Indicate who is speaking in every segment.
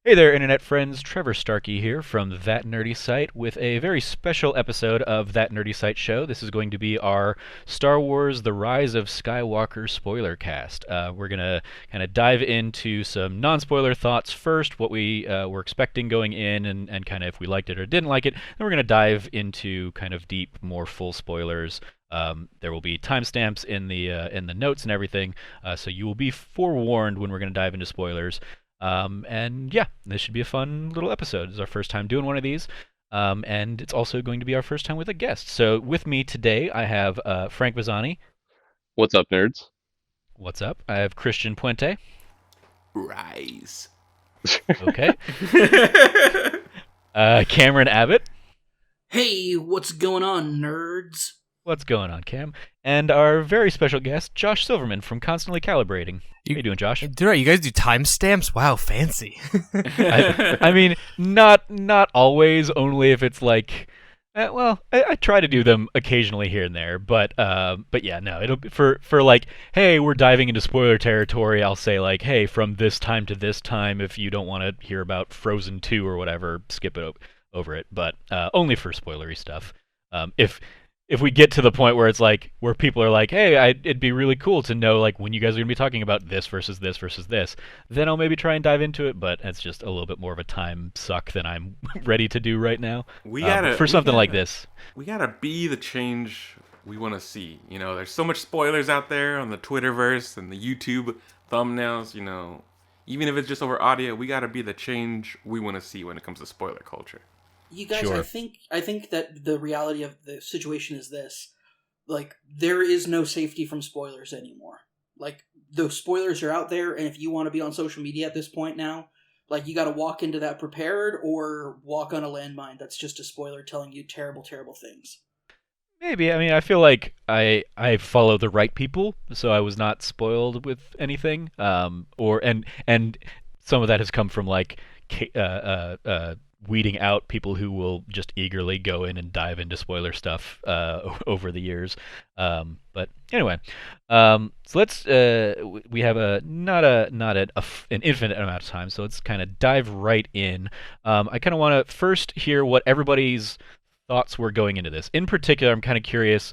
Speaker 1: Hey there, Internet friends. Trevor Starkey here from That Nerdy Site with a very special episode of That Nerdy Site show. This is going to be our Star Wars The Rise of Skywalker Spoilercast. We're going to kind of dive into some non spoiler thoughts first, what we were expecting going in, and kind of if we liked it or didn't like it. Then we're going to dive into kind of deep, more full spoilers. There will be timestamps in the notes and everything, so you will be forewarned when we're going to dive into spoilers. And yeah, this should be a fun little episode. It's our first time doing one of these. And it's also going to be our first time with a guest. So with me today, I have Frank Bazzani.
Speaker 2: What's up, nerds?
Speaker 1: What's up? I have Christian Puente.
Speaker 3: Rise.
Speaker 1: Okay. Cameron Abbott.
Speaker 4: Hey, what's going on, nerds?
Speaker 1: What's going on, Cam? And our very special guest, Josh Silverman from Constantly Calibrating. How you doing, Josh?
Speaker 3: You guys do timestamps? Wow, fancy.
Speaker 1: I mean, not always. Only if it's like, I try to do them occasionally here and there. But yeah, no, it'll be for like, hey, we're diving into spoiler territory. I'll say like, hey, from this time to this time, if you don't want to hear about Frozen 2 or whatever, skip it over it. But only for spoilery stuff. If we get to the point where it's like where people are like, hey, it'd be really cool to know like when you guys are gonna be talking about this versus this versus this, then I'll maybe try and dive into it. But it's just a little bit more of a time suck than I'm ready to do right now.
Speaker 5: We gotta
Speaker 1: For
Speaker 5: we
Speaker 1: something like
Speaker 5: gotta
Speaker 1: this.
Speaker 5: we gotta be the change we want to see. There's so much spoilers out there on the Twitterverse and the YouTube thumbnails. Even if it's just over audio, we gotta be the change we want to see when it comes to spoiler culture.
Speaker 4: You guys,
Speaker 1: Sure.
Speaker 4: I think that the reality of the situation is this. Like, there is no safety from spoilers anymore. Like, the spoilers are out there, and if you want to be on social media at this point now, like, you gotta walk into that prepared or walk on a landmine that's just a spoiler telling you terrible, terrible things.
Speaker 1: Maybe. I mean, I feel like I follow the right people, so I was not spoiled with anything. And some of that has come from like weeding out people who will just eagerly go in and dive into spoiler stuff over the years. But anyway, so let's we have a an infinite amount of time, so let's kind of dive right in. I kind of want to first hear what everybody's thoughts were going into this. In particular, I'm kind of curious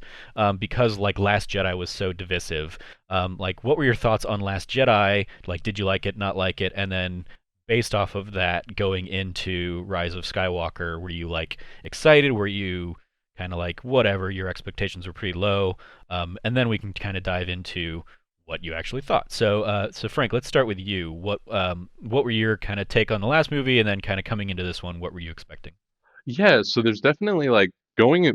Speaker 1: because like Last Jedi was so divisive. Like, what were your thoughts on Last Jedi? Like, did you like it, not like it? And then based off of that, going into Rise of Skywalker, were you like excited? Were you kind of like whatever? Your expectations were pretty low. And then we can kind of dive into what you actually thought. So Frank, let's start with you. What were your kind of take on the last movie, and then kind of coming into this one, what were you expecting?
Speaker 2: Yeah, so there's definitely like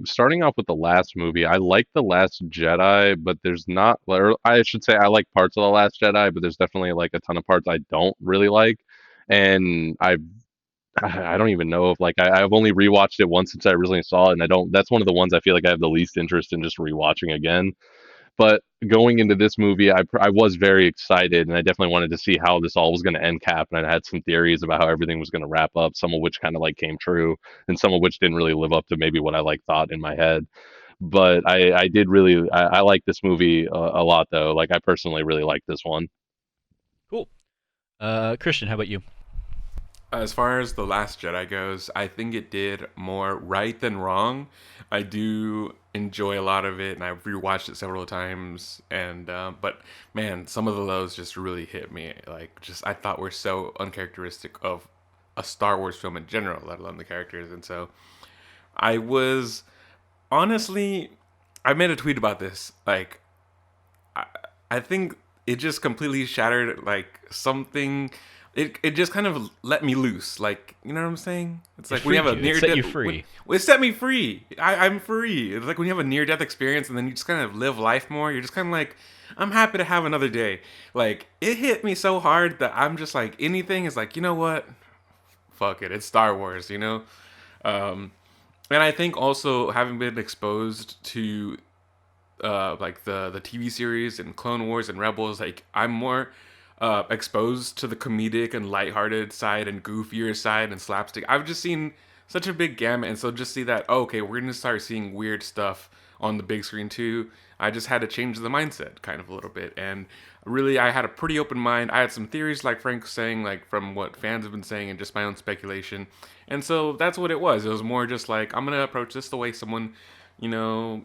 Speaker 2: starting off with the last movie. I like The Last Jedi, but there's not, or I should say I like parts of The Last Jedi, but there's definitely like a ton of parts I don't really like. And I don't even know if like I've only rewatched it once since I originally saw it, and I don't. That's one of the ones I feel like I have the least interest in just rewatching again. But going into this movie, I was very excited, and I definitely wanted to see how this all was going to end cap. And I had some theories about how everything was going to wrap up, some of which kind of like came true, and some of which didn't really live up to maybe what I like thought in my head. But I did really I like this movie a lot though. Like I personally really like this one.
Speaker 1: Cool. Christian, how about you?
Speaker 5: As far as The Last Jedi goes, I think it did more right than wrong. I do enjoy a lot of it, and I've rewatched it several times. And but man, some of the lows just really hit me. Like, just I thought were so uncharacteristic of a Star Wars film in general, let alone the characters. And so I was honestly, I made a tweet about this. Like, I, I think it just completely shattered like something. It just kind of let me loose, like, you know what I'm saying? It's
Speaker 1: It
Speaker 5: like when you
Speaker 1: freed
Speaker 5: have a
Speaker 1: you. It
Speaker 5: near
Speaker 1: set
Speaker 5: death.
Speaker 1: you free.
Speaker 5: Well, it set me free. I'm free. It's like when you have a near death experience and then you just kind of live life more. You're just kind of like, I'm happy to have another day. Like, it hit me so hard that I'm just like, anything is like, you know what? Fuck it. It's Star Wars, you know. Um, and I think also having been exposed to like the TV series and Clone Wars and Rebels, like I'm more exposed to the comedic and lighthearted side and goofier side and slapstick. I've just seen such a big gamut, and so just see that, oh, okay, we're gonna start seeing weird stuff on the big screen too. I just had to change the mindset kind of a little bit, and really, I had a pretty open mind. I had some theories, like Frank was saying, like from what fans have been saying and just my own speculation. And so that's what it was. It was more just like, I'm going to approach this the way someone,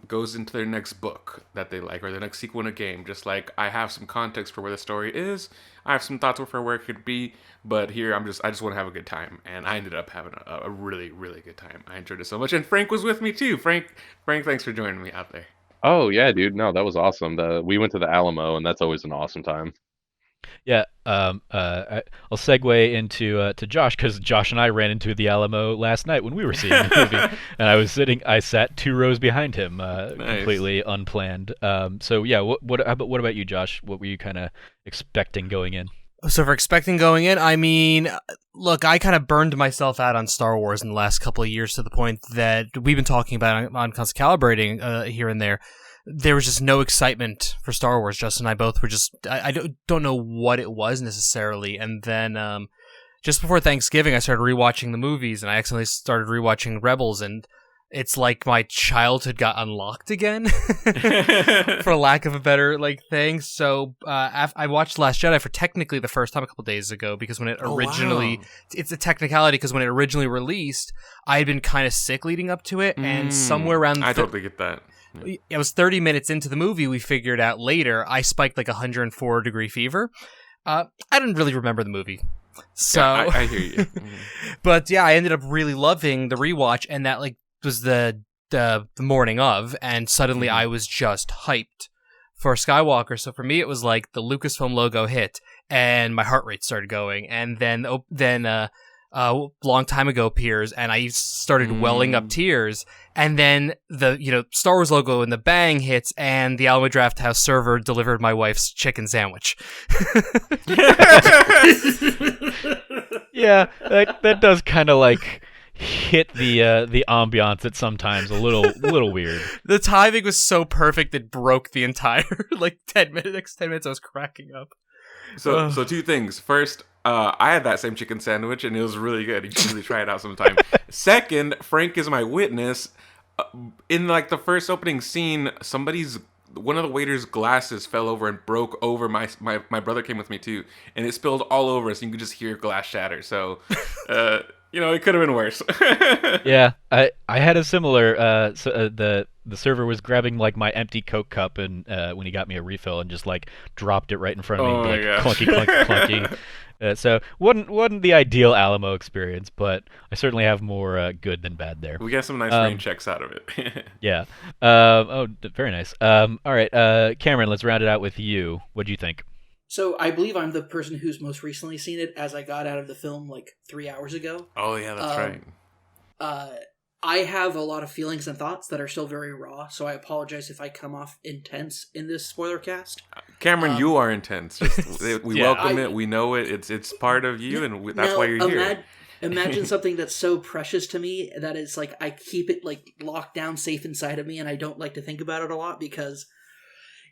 Speaker 5: goes into their next book that they like or their next sequel in a game. Just like I have some context for where the story is. I have some thoughts for where it could be. But here, I just want to have a good time. And I ended up having a really, really good time. I enjoyed it so much. And Frank was with me too. Frank, thanks for joining me out there.
Speaker 2: Oh yeah, dude. No, that was awesome. We went to the Alamo, and that's always an awesome time.
Speaker 1: Yeah, I'll segue into to Josh because Josh and I ran into the Alamo last night when we were seeing the movie, and I sat 2 rows behind him,
Speaker 5: Nice.
Speaker 1: completely unplanned. So yeah, what about you, Josh? What were you kind of expecting going in?
Speaker 3: So for expecting going in, I mean, look, I kind of burned myself out on Star Wars in the last couple of years to the point that we've been talking about on Constantly Calibrating here and there. There was just no excitement for Star Wars. Justin and I both were just, I don't know what it was necessarily. And then just before Thanksgiving, I started rewatching the movies, and I accidentally started rewatching Rebels, and it's like my childhood got unlocked again, for lack of a better thing. So I watched Last Jedi for technically the first time a couple days ago, because when it originally, it's a technicality, because when it originally released, I had been kind of sick leading up to it, and somewhere around
Speaker 5: I totally get that. Yeah.
Speaker 3: It was 30 minutes into the movie, we figured out later, I spiked like 104-degree fever. I didn't really remember the movie. So
Speaker 5: Yeah, I hear you.
Speaker 3: but yeah, I ended up really loving the rewatch, and that was the morning of, and suddenly I was just hyped for Skywalker. So for me, it was like the Lucasfilm logo hit, and my heart rate started going, and then long time ago appears, and I started welling up tears, and then the Star Wars logo and the bang hits, and the Alamo Draft House server delivered my wife's chicken sandwich.
Speaker 1: Yeah, that does kind of hit the ambiance at sometimes a little weird.
Speaker 3: The timing was so perfect it broke the entire 10 minutes. Next 10 minutes, I was cracking up.
Speaker 5: So 2 things. First, I had that same chicken sandwich, and it was really good. You should really try it out sometime. Second, Frank is my witness. In the first opening scene, one of the waiter's glasses fell over and broke over. My brother came with me too, and it spilled all over us. And you could just hear glass shatter. So, it could have been worse.
Speaker 1: Yeah, I had a similar. The server was grabbing my empty Coke cup, and when he got me a refill, and just dropped it right in front of me,
Speaker 5: Oh my gosh.
Speaker 1: clunky, clunky, clunky. So wasn't the ideal Alamo experience, but I certainly have more good than bad there.
Speaker 5: We got some nice rain checks out of it.
Speaker 1: Yeah. Very nice. All right, Cameron, let's round it out with you. What do you think?
Speaker 4: So I believe I'm the person who's most recently seen it, as I got out of the film 3 hours ago.
Speaker 5: Oh yeah, that's right.
Speaker 4: I have a lot of feelings and thoughts that are still very raw, so I apologize if I come off intense in this spoiler cast.
Speaker 5: Cameron, you are intense. We
Speaker 3: Yeah,
Speaker 5: welcome it. We know it. It's part of you, and that's why you're here.
Speaker 4: Imagine something that's so precious to me that is I keep it locked down, safe inside of me, and I don't like to think about it a lot because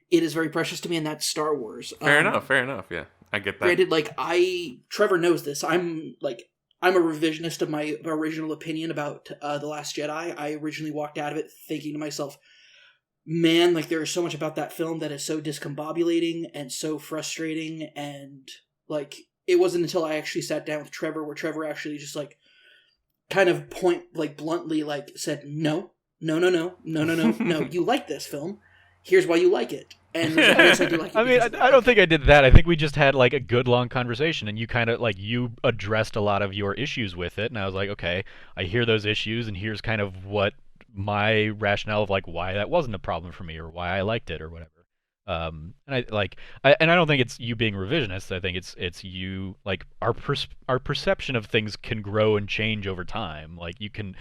Speaker 4: it is very precious to me, and that's Star Wars.
Speaker 5: Fair enough. Yeah, I get that.
Speaker 4: Granted, Trevor knows this. I'm a revisionist of my original opinion about The Last Jedi. I originally walked out of it thinking to myself, man, there is so much about that film that is so discombobulating and so frustrating, and it wasn't until I actually sat down with Trevor where Trevor actually just kind of bluntly said, no, you like this film. Here's why you like it. And I do like it.
Speaker 1: I mean, I don't think I did that. I think we just had a good long conversation, and you kind of you addressed a lot of your issues with it, and I was like, okay, I hear those issues, and here's kind of what my rationale of why that wasn't a problem for me, or why I liked it, or whatever. And I don't think it's you being revisionist. I think it's you our perception of things can grow and change over time. You can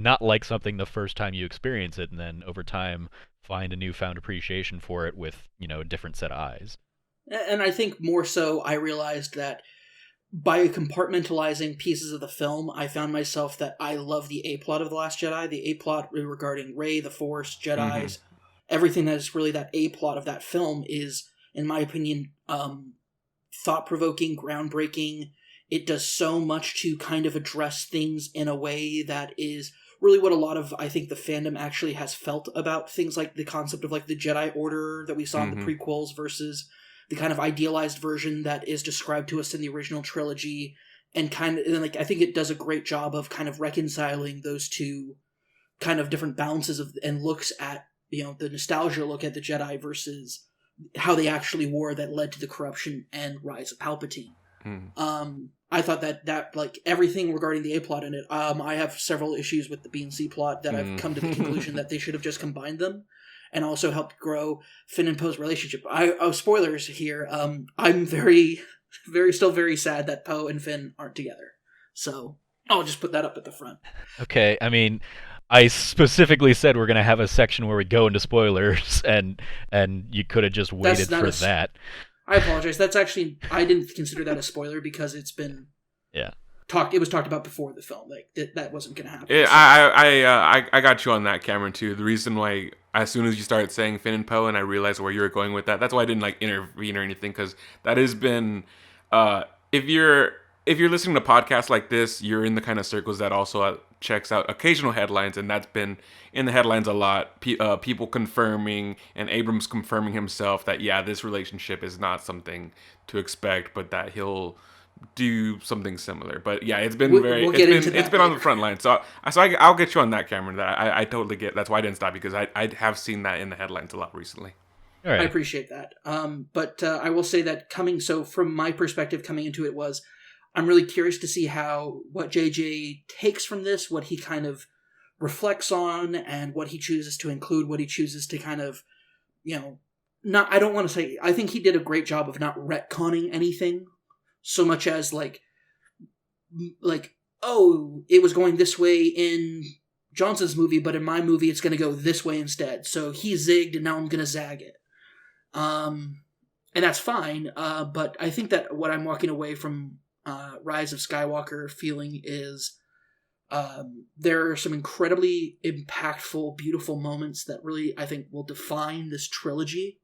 Speaker 1: not like something the first time you experience it, and then over time find a newfound appreciation for it with a different set of eyes.
Speaker 4: And I think more so I realized that by compartmentalizing pieces of the film, I found myself that I love the A-plot of The Last Jedi, the A-plot regarding Rey, the Force, Jedis, everything that is really that A-plot of that film is, in my opinion, thought-provoking, groundbreaking. It does so much to kind of address things in a way that is really what a lot of, I think, the fandom actually has felt about things like the concept of the Jedi Order that we saw in the prequels versus the kind of idealized version that is described to us in the original trilogy, and like I think it does a great job of kind of reconciling those two kind of different balances and looks at, the nostalgia look at the Jedi versus how they actually were that led to the corruption and rise of Palpatine. I thought that like everything regarding the A plot in it, I have several issues with the B and C plot that I've come to the conclusion that they should have just combined them, and also helped grow Finn and Poe's relationship. Spoilers here. I'm still very sad that Poe and Finn aren't together. So I'll just put that up at the front.
Speaker 1: Okay, I mean, I specifically said we're gonna have a section where we go into spoilers, and you could have just waited for that.
Speaker 4: I apologize. That's actually, I didn't consider that a spoiler because it's been it was talked about before the film. Like that wasn't gonna happen.
Speaker 5: Yeah, so. I got you on that, Cameron, too. The reason why, as soon as you started saying Finn and Poe, and I realized where you were going with that, that's why I didn't like intervene or anything, because that has been, if you're listening to podcasts like this, you're in the kind of circles that also checks out occasional headlines, and that's been in the headlines a lot. People confirming, and Abrams confirming himself that this relationship is not something to expect, but that he'll do something similar. But it's been it's been on the front line. So I'll get you on that, Cameron. That I totally get. That's why I didn't stop, because I have seen that in the headlines a lot recently.
Speaker 1: All right.
Speaker 4: I appreciate that. But I will say that from my perspective, coming into it was, I'm really curious to see what JJ takes from this, what he kind of reflects on, and what he chooses to include, what he chooses to kind of, I don't want to say, I think he did a great job of not retconning anything so much as like, oh, it was going this way in Johnson's movie, but in my movie it's going to go this way instead. So he zigged and now I'm going to zag it. And that's fine. But I think that what I'm walking away from Rise of Skywalker feeling is there are some incredibly impactful, beautiful moments that really, I think, will define this trilogy,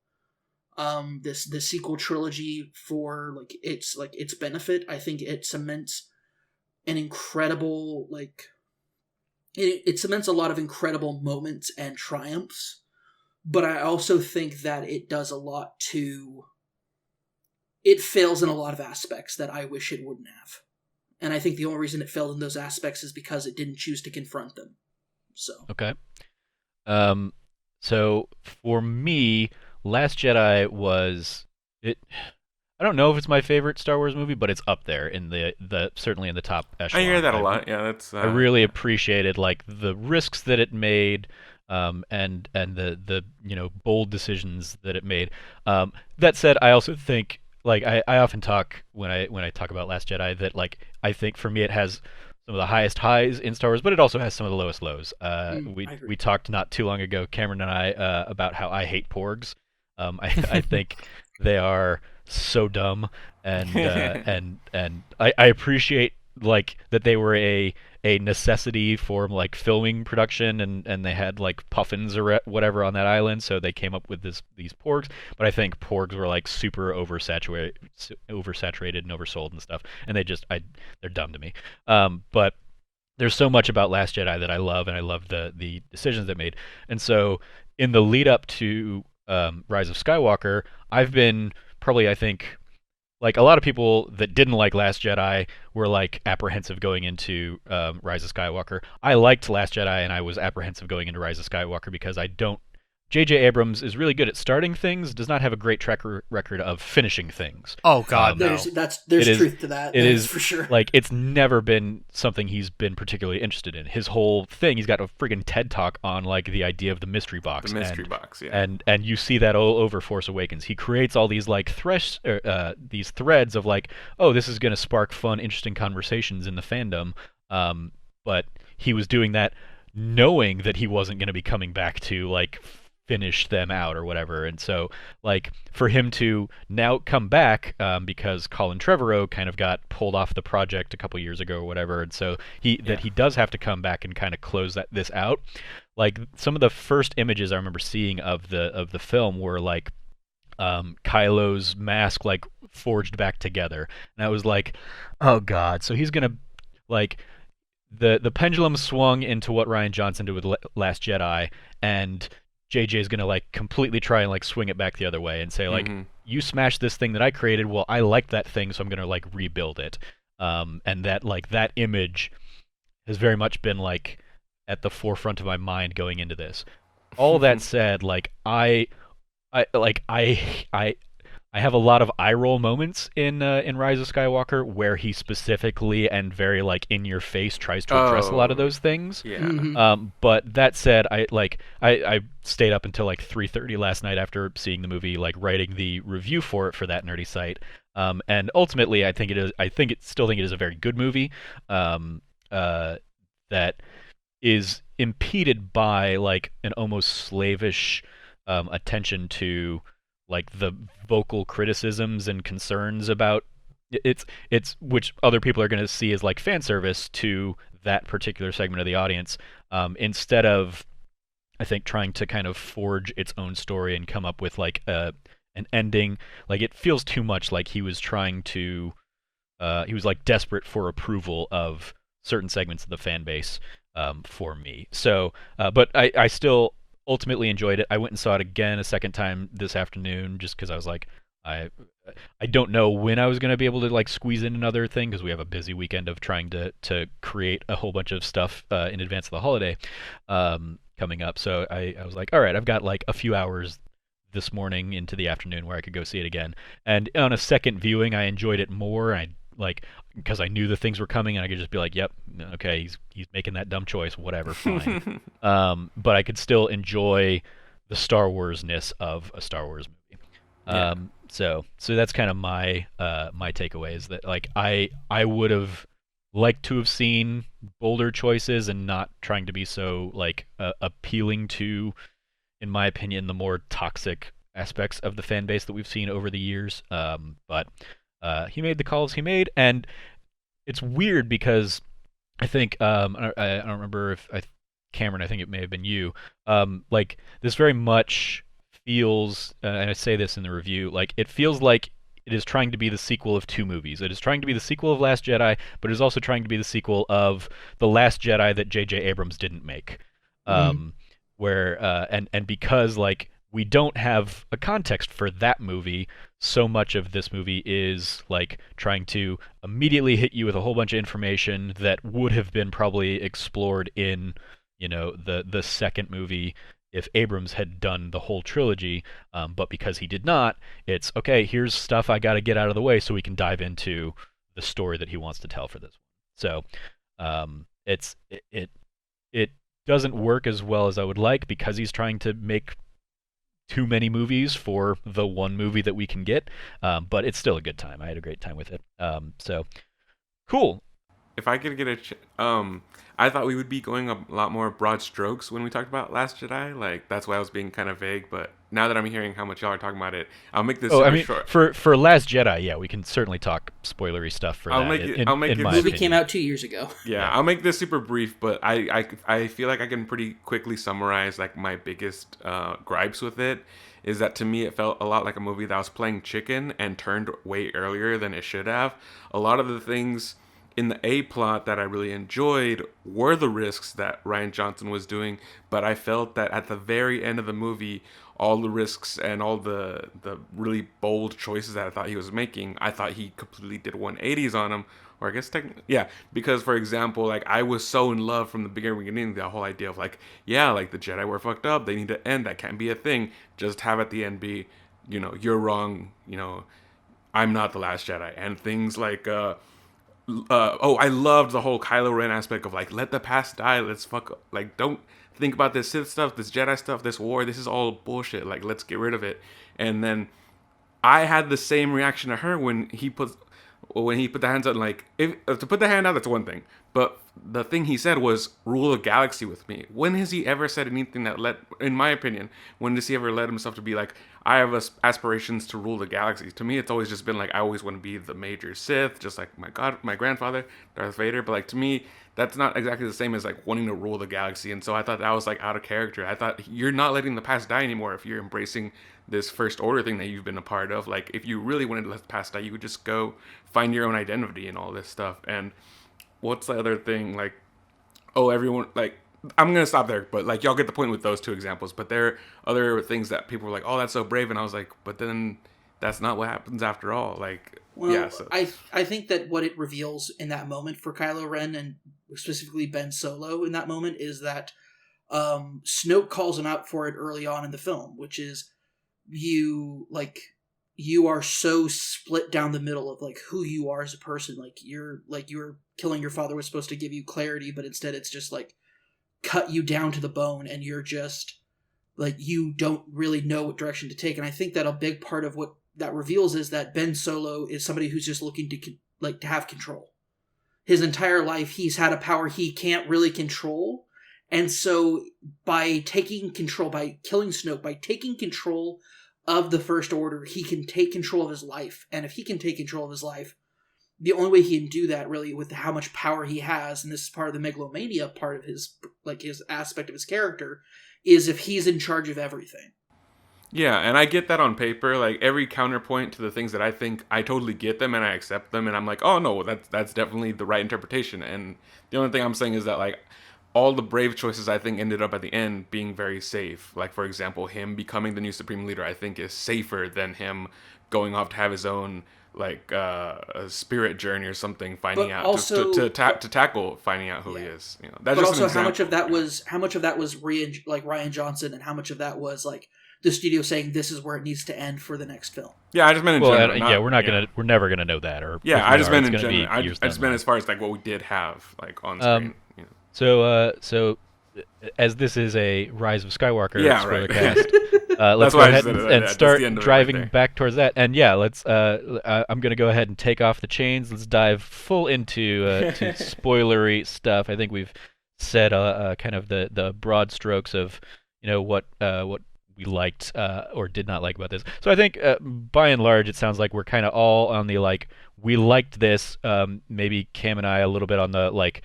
Speaker 4: this sequel trilogy for its benefit. I think it cements an incredible it cements a lot of incredible moments and triumphs, but I also think that it does a lot it fails in a lot of aspects that I wish it wouldn't have. And I think the only reason it failed in those aspects is because it didn't choose to confront them. So. Okay.
Speaker 1: So for me, Last Jedi was it. I don't know if it's my favorite Star Wars movie, but it's up there in the certainly in the top echelon.
Speaker 5: I hear that a lot. Yeah, that's.
Speaker 1: I really appreciated the risks that it made, and the bold decisions that it made. That said, I also think. I often talk when I talk about Last Jedi that I think for me it has some of the highest highs in Star Wars, but it also has some of the lowest lows. We talked not too long ago, Cameron and I, about how I hate porgs. I think they are so dumb, and I appreciate that they were a necessity for filming production, and they had puffins or whatever on that island, so they came up with these porgs. But I think porgs were super oversaturated and oversold and stuff, and they're dumb to me. But there's so much about Last Jedi that I love, and I love the decisions they made. And so in the lead up to Rise of Skywalker, I've been probably, I think, a lot of people that didn't like Last Jedi were apprehensive going into Rise of Skywalker. I liked Last Jedi, and I was apprehensive going into Rise of Skywalker because J.J. Abrams is really good at starting things, does not have a great track record of finishing things.
Speaker 3: Oh God, no.
Speaker 4: There's truth to that.
Speaker 3: It
Speaker 4: is for sure.
Speaker 1: It's never been something he's been particularly interested in. His whole thing, he's got a friggin' TED talk on the idea of the mystery box.
Speaker 5: The mystery box, yeah.
Speaker 1: And you see that all over Force Awakens. He creates all these these threads of oh, this is going to spark fun, interesting conversations in the fandom. But he was doing that knowing that he wasn't going to be coming back to finish them out or whatever. And so for him to now come back because Colin Trevorrow kind of got pulled off the project a couple years ago or whatever, and so he does have to come back and kind of close this out. Some of the first images I remember seeing of the film were Kylo's mask forged back together, and I was oh God, so he's gonna the pendulum swung into what Rian Johnson did with Last Jedi, and JJ is gonna like completely try and like swing it back the other way and say like,
Speaker 5: Mm-hmm.
Speaker 1: you smashed this thing that I created. Well, I like that thing, so I'm gonna like rebuild it. And that like that image has very much been like at the forefront of my mind going into this. All that said, like I like I have a lot of eye roll moments in Rise of Skywalker where he specifically and very like in your face tries to address a lot of
Speaker 5: Oh,
Speaker 1: those things.
Speaker 5: yeah.
Speaker 1: But that said, I stayed up until like 3:30 last night after seeing the movie, like writing the review for it for that nerdy site. And ultimately, I still think it is a very good movie. Um, uh, that is impeded by like an almost slavish attention to like the vocal criticisms and concerns about it's which other people are going to see as like fan service to that particular segment of the audience, instead of I think trying to kind of forge its own story and come up with like an ending. Like it feels too much like he was trying to he was like desperate for approval of certain segments of the fan base, for me. So, but I still ultimately enjoyed it. I went and saw it again a second time this afternoon just because I was like, I I don't know when I was going to be able to like squeeze in another thing because we have a busy weekend of trying to create a whole bunch of stuff in advance of the holiday, coming up. So I was like, all right, I've got like a few hours this morning into the afternoon where I could go see it again. And on a second viewing, I enjoyed it more. I like because I knew the things were coming, and I could just be like, "Yep, okay, he's making that dumb choice, whatever, fine." But I could still enjoy the Star Wars-ness of a Star Wars movie.
Speaker 5: Yeah.
Speaker 1: So that's kind of my takeaway is that like I would have liked to have seen bolder choices and not trying to be so like appealing to, in my opinion, the more toxic aspects of the fan base that we've seen over the years. But he made the calls he made, and it's weird because I think I don't remember if Cameron, I think it may have been you. Like this very much feels, and I say this in the review, like it feels like it is trying to be the sequel of two movies. It is trying to be the sequel of Last Jedi, but it is also trying to be the sequel of The Last Jedi that J.J. Abrams didn't make. Um, where and because like we don't have a context for that movie, so much of this movie is like trying to immediately hit you with a whole bunch of information that would have been probably explored in, the second movie if Abrams had done the whole trilogy. But because he did not, it's okay. Here's stuff I got to get out of the way so we can dive into the story that he wants to tell for this one. So, it doesn't work as well as I would like because he's trying to make too many movies for the one movie that we can get. But it's still a good time. I had a great time with it. So cool.
Speaker 5: If I could get I thought we would be going a lot more broad strokes when we talked about Last Jedi. Like that's why I was being kind of vague. But now that I'm hearing how much y'all are talking about it, I'll make this
Speaker 1: Oh, I
Speaker 5: super
Speaker 1: mean,
Speaker 5: short.
Speaker 1: for Last Jedi, yeah, we can certainly talk spoilery stuff for
Speaker 5: I'll
Speaker 1: that.
Speaker 5: make it. I'll make
Speaker 1: in
Speaker 5: it.
Speaker 1: my
Speaker 4: The movie
Speaker 1: opinion.
Speaker 4: came out 2 years ago.
Speaker 5: Yeah, I'll make this super brief, but I feel like I can pretty quickly summarize like my biggest gripes with it is that to me it felt a lot like a movie that was playing chicken and turned way earlier than it should have. A lot of the things in the A plot that I really enjoyed were the risks that Rian Johnson was doing, but I felt that at the very end of the movie, all the risks and all the really bold choices that I thought he was making, I thought he completely did 180s on them. Or I guess technically, yeah, because for example, like I was so in love from the beginning, the whole idea of like, yeah, like the Jedi were fucked up, they need to end, that can't be a thing. Just have at the end be, you're wrong, I'm not the last Jedi, and things like I loved the whole Kylo Ren aspect of like, let the past die, let's fuck, like, don't think about this Sith stuff, this Jedi stuff, this war, this is all bullshit, like, let's get rid of it. And then I had the same reaction to her when he put the hands out. Like, if to put the hand out, that's one thing, but the thing he said was rule the galaxy with me. When has he ever said anything that in my opinion, when does he ever let himself to be like, I have aspirations to rule the galaxy? To me, it's always just been like, I always want to be the major Sith, just like my grandfather, Darth Vader. But like to me, that's not exactly the same as like wanting to rule the galaxy. And so I thought that was like out of character. I thought you're not letting the past die anymore if you're embracing this first order thing that you've been a part of. Like if you really wanted to let the past die, you would just go find your own identity and all this stuff. And what's the other thing? Like, oh, everyone, like, I'm gonna stop there, but like y'all get the point with those two examples. But there are other things that people were like, "Oh, that's so brave," and I was like, "But then that's not what happens after all." Like,
Speaker 4: Well,
Speaker 5: yeah, so
Speaker 4: I think that what it reveals in that moment for Kylo Ren and specifically Ben Solo in that moment is that Snoke calls him out for it early on in the film, which is you are so split down the middle of like who you are as a person. Like you're killing your father was supposed to give you clarity, but instead it's just like cut you down to the bone, and you're just like you don't really know what direction to take. And I think that a big part of what that reveals is that Ben Solo is somebody who's just looking to have control. His entire life, he's had a power he can't really control, and so by taking control, by killing Snoke, by taking control of the First Order, he can take control of his life. And if he can take control of his life, the only way he can do that really with how much power he has, and this is part of the megalomania part of his aspect of his character, is if he's in charge of everything.
Speaker 5: yeah, and I get that on paper. Like every counterpoint to the things that I think, I totally get them and I accept them, and I'm like, oh no, that's definitely the right interpretation. And the only thing I'm saying is that like all the brave choices I think ended up at the end being very safe. Like for example, him becoming the new Supreme Leader I think is safer than him going off to have his own like a spirit journey or something, finding
Speaker 4: But
Speaker 5: out
Speaker 4: also-
Speaker 5: to tackle finding out who he is. You know, that's
Speaker 4: But
Speaker 5: just an
Speaker 4: also, how much of
Speaker 5: example.
Speaker 4: that was Ryan Johnson, and how much of that was like the studio saying this is where it needs to end for the next film?
Speaker 5: Yeah, I just meant in
Speaker 1: Well,
Speaker 5: general.
Speaker 1: yeah, we're never gonna know that. Or
Speaker 5: Yeah,
Speaker 1: if
Speaker 5: I
Speaker 1: we
Speaker 5: just
Speaker 1: are,
Speaker 5: meant
Speaker 1: it's
Speaker 5: in
Speaker 1: gonna be
Speaker 5: general. I
Speaker 1: years
Speaker 5: just
Speaker 1: down the
Speaker 5: meant
Speaker 1: line.
Speaker 5: as far as like what we did have like on
Speaker 1: Um,
Speaker 5: screen. You know.
Speaker 1: So as this is a Rise of Skywalker
Speaker 5: Yeah, right.
Speaker 1: spoilercast,
Speaker 5: That's
Speaker 1: let's go
Speaker 5: why I
Speaker 1: ahead
Speaker 5: said
Speaker 1: and,
Speaker 5: it,
Speaker 1: and
Speaker 5: that's
Speaker 1: start
Speaker 5: the end of it right
Speaker 1: driving
Speaker 5: there.
Speaker 1: back towards that. And yeah, I'm gonna go ahead and take off the chains. Let's dive full into to spoilery stuff. I think we've said kind of the broad strokes of what we liked or did not like about this. So I think by and large, it sounds like we're kind of all on the like we liked this. Maybe Cam and I a little bit on the like.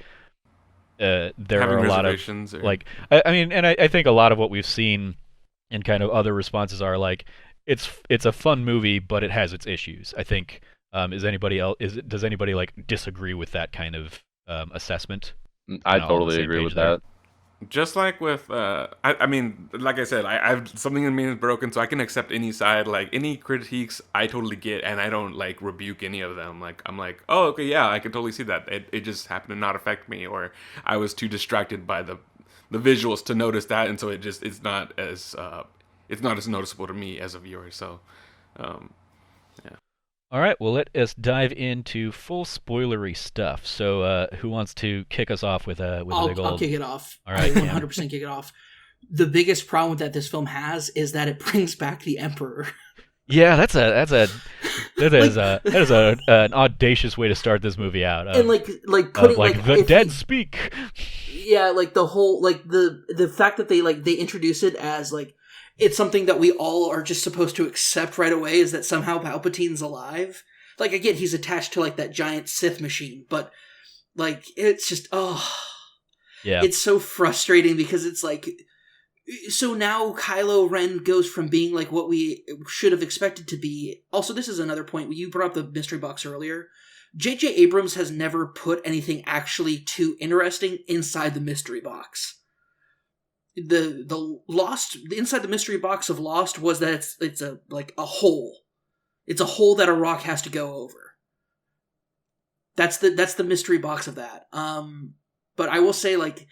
Speaker 1: There
Speaker 5: Having
Speaker 1: are a lot of
Speaker 5: reservations or-
Speaker 1: like I mean, and I think a lot of what we've seen and kind of other responses are like it's a fun movie, but it has its issues. I think does anybody like disagree with that kind of assessment?
Speaker 2: I
Speaker 1: Kinda all on the
Speaker 2: totally
Speaker 1: same
Speaker 2: agree
Speaker 1: page
Speaker 2: with
Speaker 1: there.
Speaker 2: that.
Speaker 5: Just like with, I mean, like I said, I've something in me is broken, so I can accept any side. Like any critiques, I totally get, and I don't like rebuke any of them. Like I'm like, oh, okay, yeah, I can totally see that. It just happened to not affect me, or I was too distracted by the visuals to notice that, and so it's not as noticeable to me as a viewer. So, um,
Speaker 1: All right, well let us dive into full spoilery stuff. So who wants to kick us off with a big
Speaker 4: I'll
Speaker 1: old?
Speaker 4: kick it off.
Speaker 1: All right,
Speaker 4: I
Speaker 1: Cam.
Speaker 4: 100% kick it off. The biggest problem that this film has is that it brings back the Emperor.
Speaker 1: Yeah, that is an audacious way to start this movie out.
Speaker 4: And putting
Speaker 1: like the
Speaker 4: if
Speaker 1: dead
Speaker 4: he-
Speaker 1: speak.
Speaker 4: Yeah, like the whole like the fact that they introduce it as like it's something that we all are just supposed to accept right away is that somehow Palpatine's alive. Like again, he's attached to like that giant Sith machine, but like it's just
Speaker 1: Yeah.
Speaker 4: it's so frustrating because it's like so now Kylo Ren goes from being like what we should have expected to be. Also, this is another point. You brought up the mystery box earlier. J.J. Abrams has never put anything actually too interesting inside the mystery box. The inside the mystery box of Lost was that it's a hole. It's a hole that a rock has to go over. That's the mystery box of that. But I will say like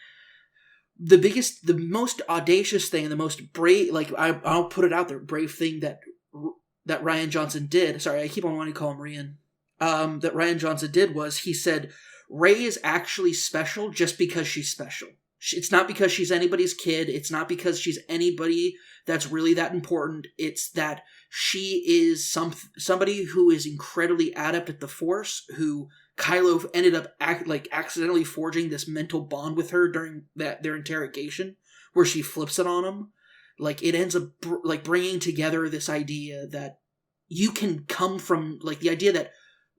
Speaker 4: the most audacious thing and the most brave, like I'll put it out there, brave thing that Ryan Johnson did. Sorry, I keep on wanting to call him Rian. That Ryan Johnson did was he said Rey is actually special just because she's special. It's not because she's anybody's kid. It's not because she's anybody that's really that important. It's that she is somebody who is incredibly adept at the Force, who Kylo ended up accidentally forging this mental bond with her during their interrogation, where she flips it on him. Like it ends up bringing together this idea that you can come from the idea that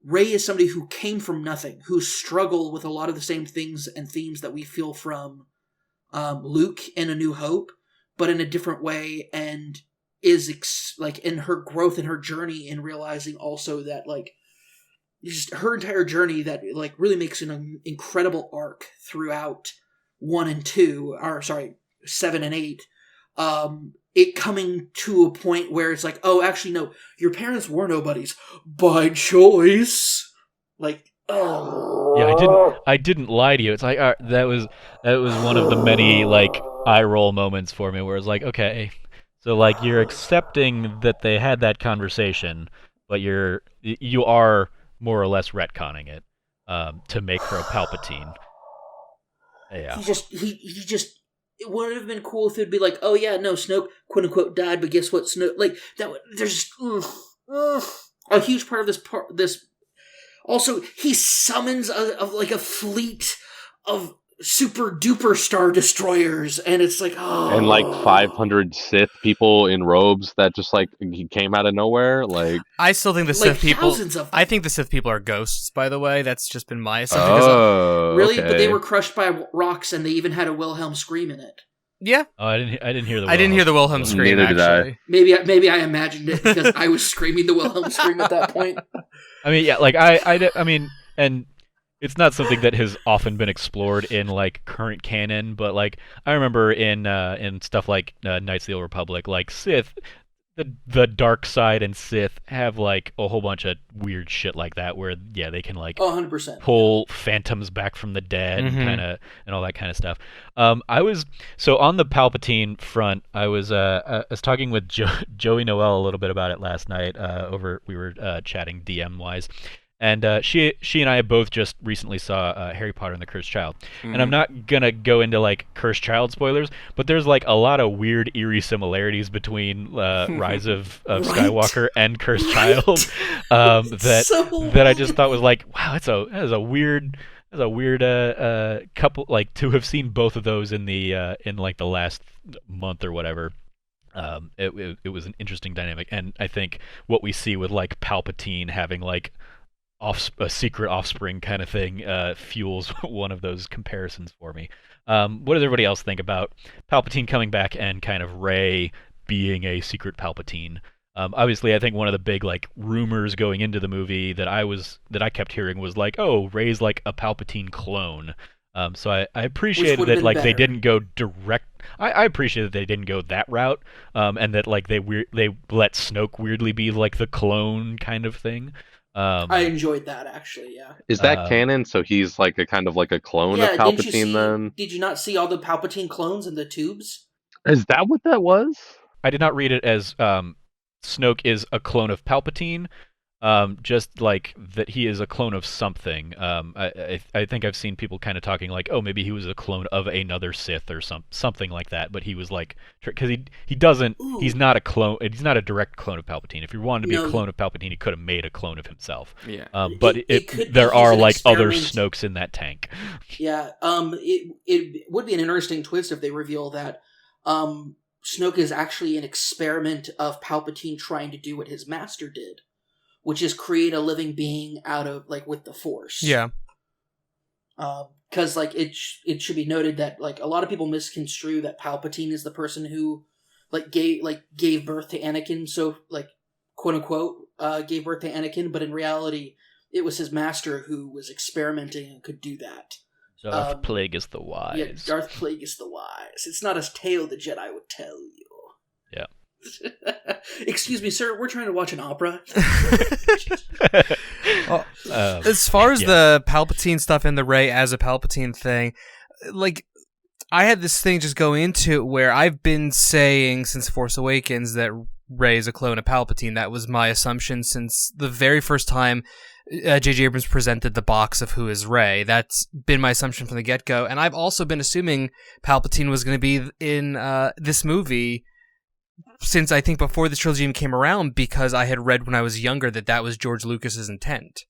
Speaker 4: Rey is somebody who came from nothing, who struggled with a lot of the same things and themes that we feel from Luke in A New Hope, but in a different way, and is in her growth and her journey in realizing also that just her entire journey that really makes an incredible arc throughout 1 and 2, or sorry, 7 and 8, it coming to a point where it's like, oh, actually, no, your parents were nobodies by choice. Like, oh.
Speaker 1: Yeah, I didn't lie to you. It's like that was one of the many like eye roll moments for me, where it's like, okay, so like you're accepting that they had that conversation, but you are more or less retconning it to make her a Palpatine. Yeah.
Speaker 4: He just. It would have been cool if it'd be like, oh yeah, no, Snoke quote unquote died, but guess what, Snoke, like that. There's a huge part of this. Also, he summons a fleet of super duper star destroyers, and it's like, oh,
Speaker 2: and like 500 Sith people in robes that just like came out of nowhere. Like,
Speaker 3: I still think the
Speaker 4: like
Speaker 3: Sith people.
Speaker 4: thousands of them.
Speaker 3: I think the Sith people are ghosts. By the way, that's just been my assumption.
Speaker 4: Really,
Speaker 2: okay.
Speaker 4: but they were crushed by rocks, and they even had a Wilhelm scream in it.
Speaker 3: Yeah.
Speaker 1: Oh, I didn't hear the.
Speaker 3: I didn't hear the Wilhelm scream.
Speaker 2: Neither did I.
Speaker 3: Actually,
Speaker 4: Maybe I imagined it because I was screaming the Wilhelm scream at that point.
Speaker 1: I mean, yeah, like I mean, and it's not something that has often been explored in like current canon, but like I remember in stuff like Knights of the Old Republic, like Sith, the dark side and Sith have like a whole bunch of weird shit like that, where yeah, they can like
Speaker 4: 100%.
Speaker 1: pull phantoms back from the dead,
Speaker 3: Mhm.
Speaker 1: and all that kind of stuff. I was so on the Palpatine front. I was talking with Joey Noel a little bit about it last night. We were chatting DM wise, and she and I both just recently saw Harry Potter and the Cursed Child. And I'm not gonna go into like Cursed Child spoilers, but there's like a lot of weird, eerie similarities between Rise of Skywalker and Cursed Child that I just thought was like, wow, that's a weird couple, like to have seen both of those in the in like the last month or whatever. It was an interesting dynamic, and I think what we see with like Palpatine having like a secret offspring kind of thing fuels one of those comparisons for me. What does everybody else think about Palpatine coming back and kind of Rey being a secret Palpatine? Obviously, I think one of the big like rumors going into the movie that I kept hearing was like, oh, Rey's like a Palpatine clone. So I appreciated that like they didn't go direct. I appreciate that they didn't go that route, and that like they let Snoke weirdly be like the clone kind of thing.
Speaker 4: I enjoyed that actually. Yeah.
Speaker 2: Is that canon? So he's like a kind of like a clone of Palpatine then?
Speaker 4: Did you not see all the Palpatine clones in the tubes?
Speaker 2: Is that what that was?
Speaker 1: I did not read it as Snoke is a clone of Palpatine. Just like that he is a clone of something. I think I've seen people kind of talking like, oh, maybe he was a clone of another Sith or something like that. But he was like, because he doesn't, he's not a clone. He's not a direct clone of Palpatine. If he wanted to be a clone of Palpatine, he could have made a clone of himself.
Speaker 5: Yeah.
Speaker 1: But there are like other Snokes in that tank.
Speaker 4: Yeah. It would be an interesting twist if they reveal that Snoke is actually an experiment of Palpatine trying to do what his master did, which is create a living being out of like with the Force.
Speaker 3: yeah.
Speaker 4: Because like it should be noted that like a lot of people misconstrue that Palpatine is the person who like gave birth to Anakin. So like quote unquote gave birth to Anakin, but in reality it was his master who was experimenting and could do that.
Speaker 1: Darth Plagueis the Wise.
Speaker 4: Yeah, Darth Plagueis the Wise. It's not a tale the Jedi would tell you.
Speaker 1: Yeah.
Speaker 4: Excuse me, sir. We're trying to watch an opera.
Speaker 3: As far as the Palpatine stuff and the Rey as a Palpatine thing, like I had this thing just go into it where I've been saying since Force Awakens that Rey is a clone of Palpatine. That was my assumption since the very first time J.J. Abrams presented the box of who is Rey. That's been my assumption from the get-go. And I've also been assuming Palpatine was going to be in this movie since I think before the trilogy even came around, because I had read when I was younger that was George Lucas's intent.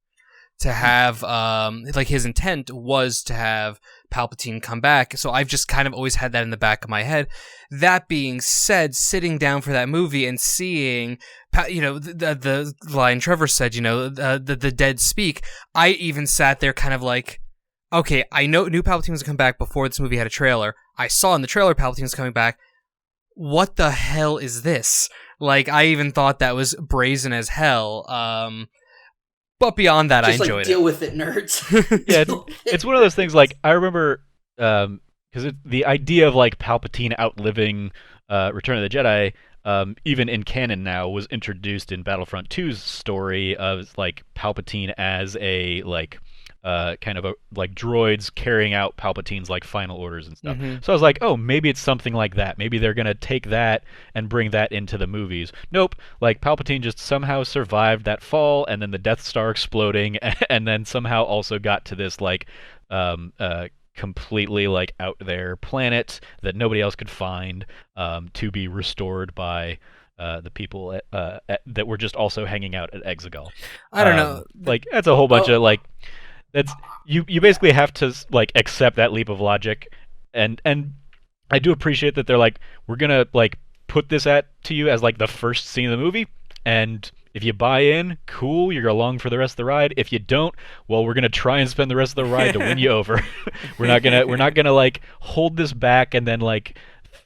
Speaker 3: To have, like his intent was to have Palpatine come back. So I've just kind of always had that in the back of my head. That being said, sitting down for that movie and seeing, the line Trevor said, the dead speak, I even sat there kind of like, okay, I knew Palpatine was going to come back before this movie had a trailer. I saw in the trailer Palpatine was coming back. What the hell is this? Like, I even thought that was brazen as hell. But beyond that,
Speaker 4: Just
Speaker 3: I enjoyed
Speaker 4: deal with it, nerds.
Speaker 1: Yeah, it's one of those things. Like I remember because the idea of like Palpatine outliving Return of the Jedi, even in canon now, was introduced in Battlefront 2's story of like Palpatine as a like kind of a like droids carrying out Palpatine's like final orders and stuff.
Speaker 3: Mm-hmm.
Speaker 1: So I was like, oh, maybe it's something like that. Maybe they're gonna take that and bring that into the movies. Nope, like Palpatine just somehow survived that fall, and then the Death Star exploding, and then somehow also got to this like completely like out there planet that nobody else could find, to be restored by the people that were just also hanging out at Exegol.
Speaker 3: I don't know.
Speaker 1: Like that's a whole bunch of like that's you basically have to like accept that leap of logic, and I do appreciate that they're like, we're gonna like put this to you as like the first scene of the movie, and if you buy in, cool, you're along for the rest of the ride. If you don't, well, we're gonna try and spend the rest of the ride to win you over. we're not gonna like hold this back and then like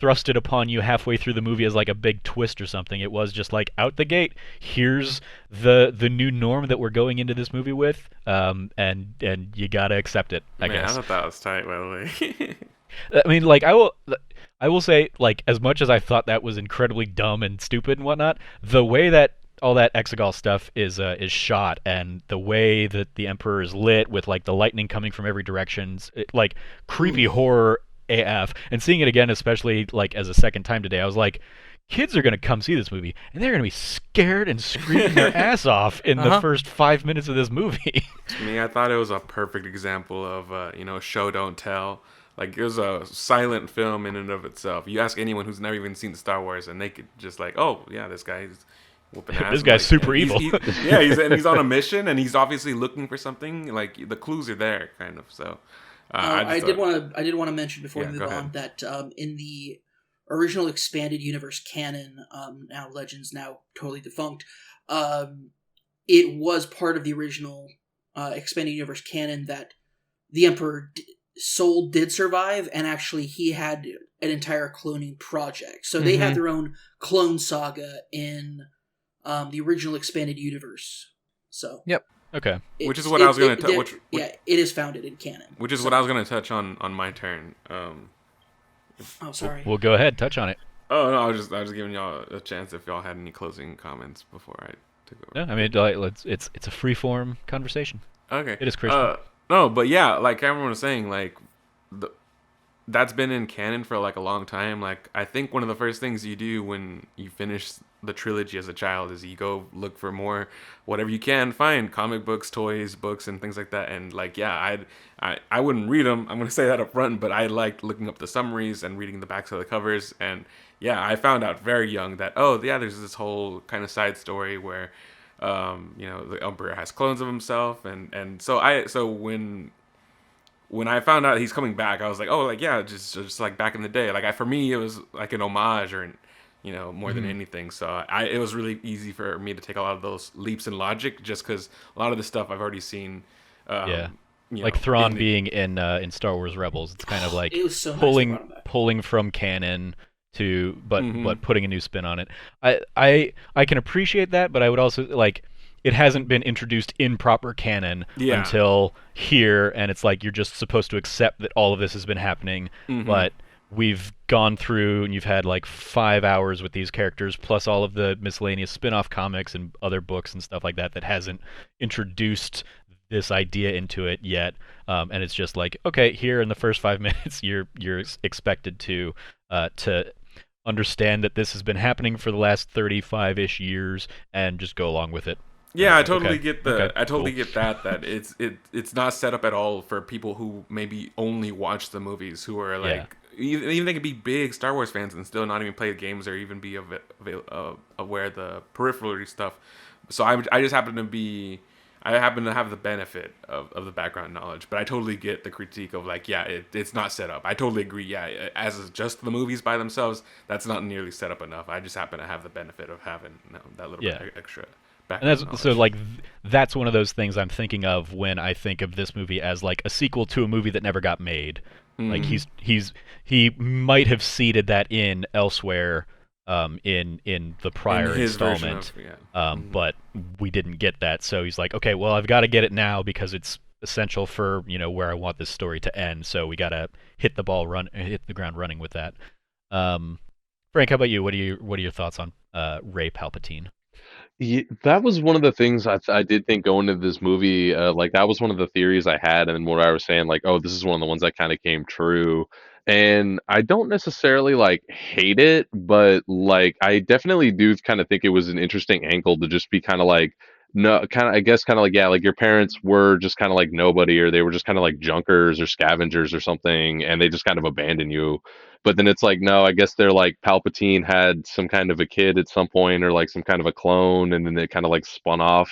Speaker 1: thrust it upon you halfway through the movie as like a big twist or something. It was just like out the gate, here's the new norm that we're going into this movie with, and you gotta accept it, I guess.
Speaker 5: I thought that was tight, by the way.
Speaker 1: I mean, like I will say, like, as much as I thought that was incredibly dumb and stupid and whatnot, the way that all that Exegol stuff is shot, and the way that the Emperor is lit with like the lightning coming from every direction, like creepy horror AF. And seeing it again, especially like as a second time today, I was like, kids are gonna come see this movie, and they're gonna be scared and screaming their ass off in the first 5 minutes of this movie.
Speaker 5: To me, I thought it was a perfect example of show don't tell. Like, it was a silent film in and of itself. You ask anyone who's never even seen Star Wars, and they could just like, oh yeah, this guy's whooping ass.
Speaker 1: This guy's
Speaker 5: like,
Speaker 1: super evil.
Speaker 5: He's on a mission, and he's obviously looking for something. Like, the clues are there, kind of. So,
Speaker 4: I did want to mention before we move
Speaker 5: go
Speaker 4: on that in the original expanded universe canon, now Legends, now totally defunct, it was part of the original expanded universe canon that the Emperor Soul did survive, and actually he had an entire cloning project. So they had their own clone saga in the original expanded universe. So
Speaker 3: yep.
Speaker 1: Okay.
Speaker 5: Which is what I was going to touch.
Speaker 4: Yeah, it is founded in canon.
Speaker 5: Which is what I was going to touch on my turn.
Speaker 4: Oh, sorry.
Speaker 1: We'll go ahead, touch on it.
Speaker 5: Oh no, I was just giving y'all a chance if y'all had any closing comments before I took over.
Speaker 1: No, I mean, it's a free form conversation.
Speaker 5: Okay.
Speaker 1: It is Christian.
Speaker 5: No, but yeah, like everyone was saying, like that's been in canon for like a long time. Like, I think one of the first things you do when you finish the trilogy as a child is you go look for more, whatever you can find, comic books, toys, books, and things like that. And like, yeah, I wouldn't read them. I'm gonna say that up front, but I liked looking up the summaries and reading the backs of the covers. And yeah, I found out very young that there's this whole kind of side story where the Emperor has clones of himself, and so when I found out he's coming back, I was like, oh, like, yeah, just like back in the day. Like, for me, it was like an homage, or more than anything. So it was really easy for me to take a lot of those leaps in logic, just because a lot of the stuff I've already seen.
Speaker 1: Like Thrawn being in Star Wars Rebels, it's kind of like
Speaker 4: it was so
Speaker 1: pulling from canon to but putting a new spin on it. I can appreciate that, but I would also like, it hasn't been introduced in proper canon until here, and it's like you're just supposed to accept that all of this has been happening, but we've gone through and you've had like 5 hours with these characters plus all of the miscellaneous spin-off comics and other books and stuff like that hasn't introduced this idea into it yet, and it's just like, okay, here in the first 5 minutes you're expected to understand that this has been happening for the last 35-ish years and just go along with it.
Speaker 5: Yeah, I totally get get that it's not set up at all for people who maybe only watch the movies, who are like, even they could be big Star Wars fans and still not even play the games or even be aware of the peripheral stuff. So I just happen to have the benefit of the background knowledge, but I totally get the critique of like, it's not set up. I totally agree. Yeah, as just the movies by themselves, that's not nearly set up enough. I just happen to have the benefit of having that little bit extra. And that's one of those things I'm thinking of when I think of this movie as like a sequel to a movie that never got made. Like he might have seeded that in elsewhere, in the prior installment, but we didn't get that. So he's like, okay, well, I've got to get it now because it's
Speaker 1: essential for where I want this story to end. So we gotta hit the ground running with that. Frank, how about you? What are your thoughts on Ray Palpatine?
Speaker 2: Yeah, that was one of the things I did think going into this movie. Like that was one of the theories I had, and what I was saying, like, oh, this is one of the ones that kind of came true. And I don't necessarily like hate it, but like I definitely do kind of think it was an interesting angle to just be kind of like, no, kind of I guess kind of like, yeah, like your parents were just kind of like nobody, or they were just kind of like junkers or scavengers or something, and they just kind of abandon you. But then it's like, no, I guess they're like Palpatine had some kind of a kid at some point, or like some kind of a clone, and then they kind of like spun off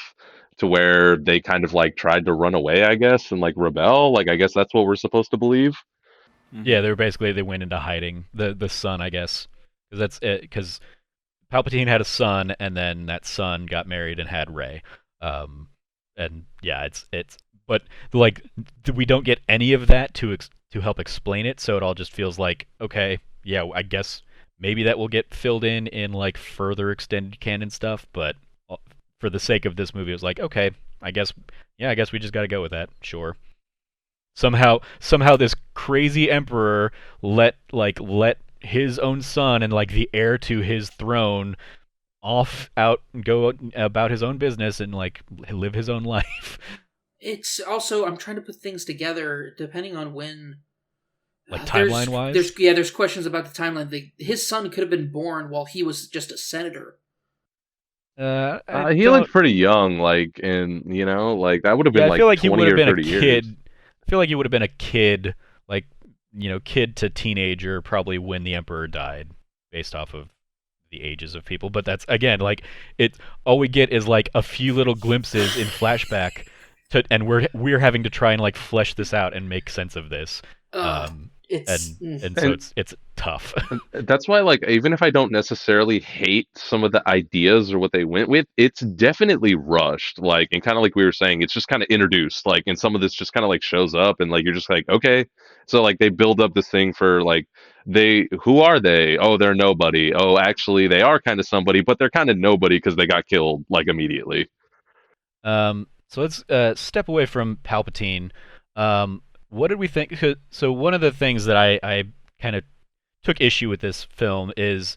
Speaker 2: to where they kind of like tried to run away, I guess, and like rebel. Like I guess that's what we're supposed to believe.
Speaker 1: Yeah,
Speaker 5: Hmm.
Speaker 1: they went into hiding. The son, I guess, because that's it. Because Palpatine had a son, and then that son got married and had Rey. And yeah, but like we don't get any of that to help explain it, so it all just feels like okay, yeah, I guess maybe that will get filled in like further extended canon stuff, but for the sake of this movie, it was like okay, I guess yeah, I guess we just got to go with that. Sure. Somehow this crazy emperor let his own son and like the heir to his throne off out and go about his own business and like live his own life.
Speaker 4: It's also, I'm trying to put things together depending on when.
Speaker 1: Like
Speaker 4: There's
Speaker 1: timeline wise.
Speaker 4: there's questions about the timeline. His son could have been born while he was just a senator.
Speaker 1: I
Speaker 2: He
Speaker 1: don't.
Speaker 2: looked pretty young, like, and like that would have
Speaker 1: Yeah,
Speaker 2: been
Speaker 1: I feel
Speaker 2: like
Speaker 1: like he would
Speaker 2: 20
Speaker 1: have
Speaker 2: or
Speaker 1: been a
Speaker 2: 30 years.
Speaker 1: kid. I feel like he would have been a kid, like kid to teenager, probably when the emperor died, based off of the ages of people. But that's again like it. All we get is like a few little glimpses in flashback, and we're having to try and like flesh this out and make sense of this.
Speaker 4: Uh,
Speaker 1: Um,
Speaker 4: it's
Speaker 1: and so
Speaker 2: And
Speaker 1: it's tough.
Speaker 2: that's why, like, even if I don't necessarily hate some of the ideas or what they went with, it's definitely rushed. Like, and kind of like we were saying, it's just kind of introduced. Like, and some of this just kind of like shows up, and like you're just like, okay. So like they build up this thing for like who are they? Oh, they're nobody. Oh, actually, they are kind of somebody, but they're kind of nobody because they got killed like immediately.
Speaker 1: So let's step away from Palpatine. What did we think? So one of the things that I kind of took issue with this film is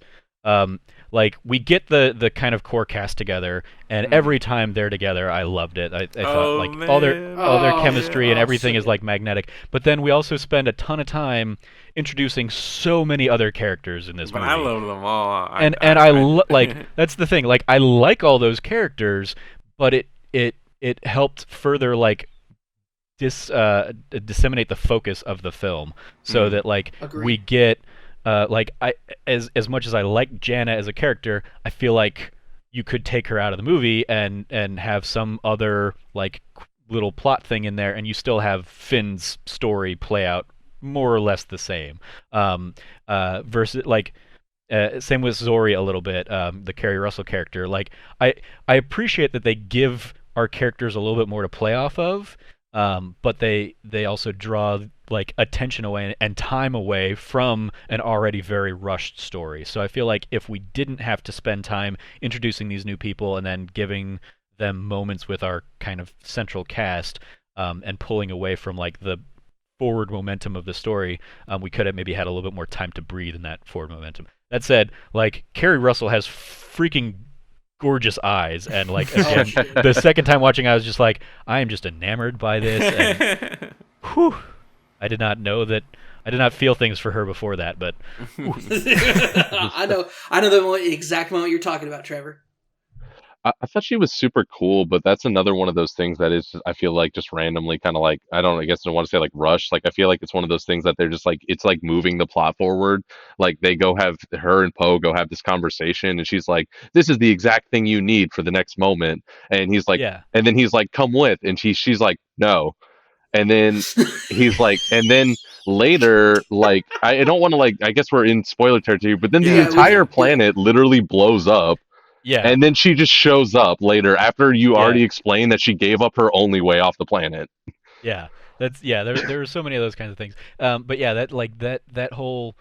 Speaker 1: like we get the kind of core cast together, and
Speaker 5: Hmm.
Speaker 1: every time they're together, I loved it. I thought
Speaker 5: Oh
Speaker 1: like all their
Speaker 5: man,
Speaker 4: oh
Speaker 5: yeah.
Speaker 1: chemistry and
Speaker 4: so
Speaker 1: everything is
Speaker 4: good.
Speaker 1: like magnetic. But then we also spend a ton of time introducing so many other characters in this
Speaker 5: But I
Speaker 1: movie.
Speaker 5: love them all.
Speaker 1: And like that's the thing. Like I like all those characters, but it helped further like disseminate the focus of the film so
Speaker 5: Hmm.
Speaker 1: that like we
Speaker 4: Agreed.
Speaker 1: get like I as much as I like Jana as a character, I feel like you could take her out of the movie and have some other like little plot thing in there, and you still have Finn's story play out more or less the same. Versus like same with Zori a little bit, the Kerry Russell character. Like I appreciate that they give our characters a little bit more to play off of, but they also draw like attention away and time away from an already very rushed story. So I feel like if we didn't have to spend time introducing these new people and then giving them moments with our kind of central cast, and pulling away from like the forward momentum of the story, we could have maybe had a little bit more time to breathe in that forward momentum. That said, like Kerry Russell has freaking gorgeous eyes, and like
Speaker 4: Oh,
Speaker 1: again,
Speaker 4: she did.
Speaker 1: the second time watching, I was just like, I am just enamored by this, and whew, I did not know that. I did not feel things for her before that, but whew.
Speaker 4: I know the exact moment you're talking about, Trevor.
Speaker 2: I thought she was super cool, but that's another one of those things that is, I feel like just randomly kind of like, I guess I don't want to say like rushed. Like, I feel like it's one of those things that they're just like, it's like moving the plot forward. Like, they go have her and Poe go have this conversation, and she's like, this is the exact thing you need for the next moment. And he's like,
Speaker 1: Yeah,
Speaker 2: and then he's like, come with. And she's like, no. And then he's like, and then later, like, I don't want to, like, I guess we're in spoiler territory, but then the
Speaker 5: Yeah,
Speaker 4: Yeah, we
Speaker 2: entire
Speaker 5: yeah.
Speaker 4: yeah.
Speaker 2: planet literally blows up,
Speaker 1: yeah,
Speaker 2: and then she just shows up later after you
Speaker 1: yeah,
Speaker 2: already explained that she gave up her only way off the planet.
Speaker 1: yeah. That's yeah. There were so many of those kinds of things. But yeah, that whole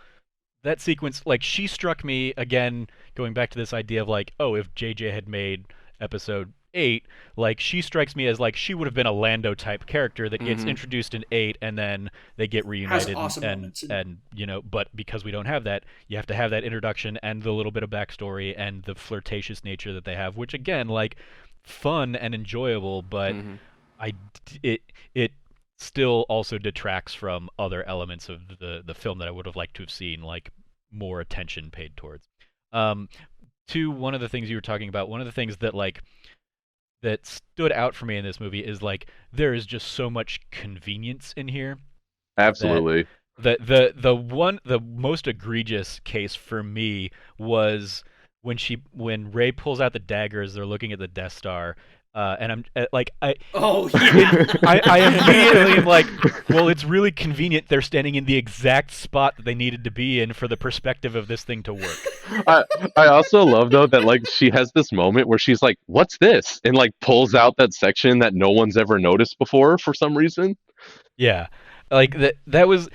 Speaker 1: that sequence, like she struck me again, going back to this idea of like, oh, if JJ had made episode 8, like she strikes me as like she would have been a Lando type character that gets introduced in 8 and then they get reunited
Speaker 4: Has awesome moments.
Speaker 1: and but because we don't have that, you have to have that introduction and the little bit of backstory and the flirtatious nature that they have, which again, like, fun and enjoyable, but it still also detracts from other elements of the film that I would have liked to have seen, like more attention paid towards. To one of the things you were talking about, one of the things that that stood out for me in this movie is like there is just so much convenience in here.
Speaker 2: Absolutely.
Speaker 1: The most egregious case for me was when Rey pulls out the dagger as they're looking at the Death Star. And I'm like,
Speaker 4: oh yeah,
Speaker 1: I immediately am like, well, it's really convenient. They're standing in the exact spot that they needed to be in for the perspective of this thing to work.
Speaker 2: I also love though that like she has this moment where she's like, "What's this?" and like pulls out that section that no one's ever noticed before for some reason.
Speaker 1: Yeah, like that was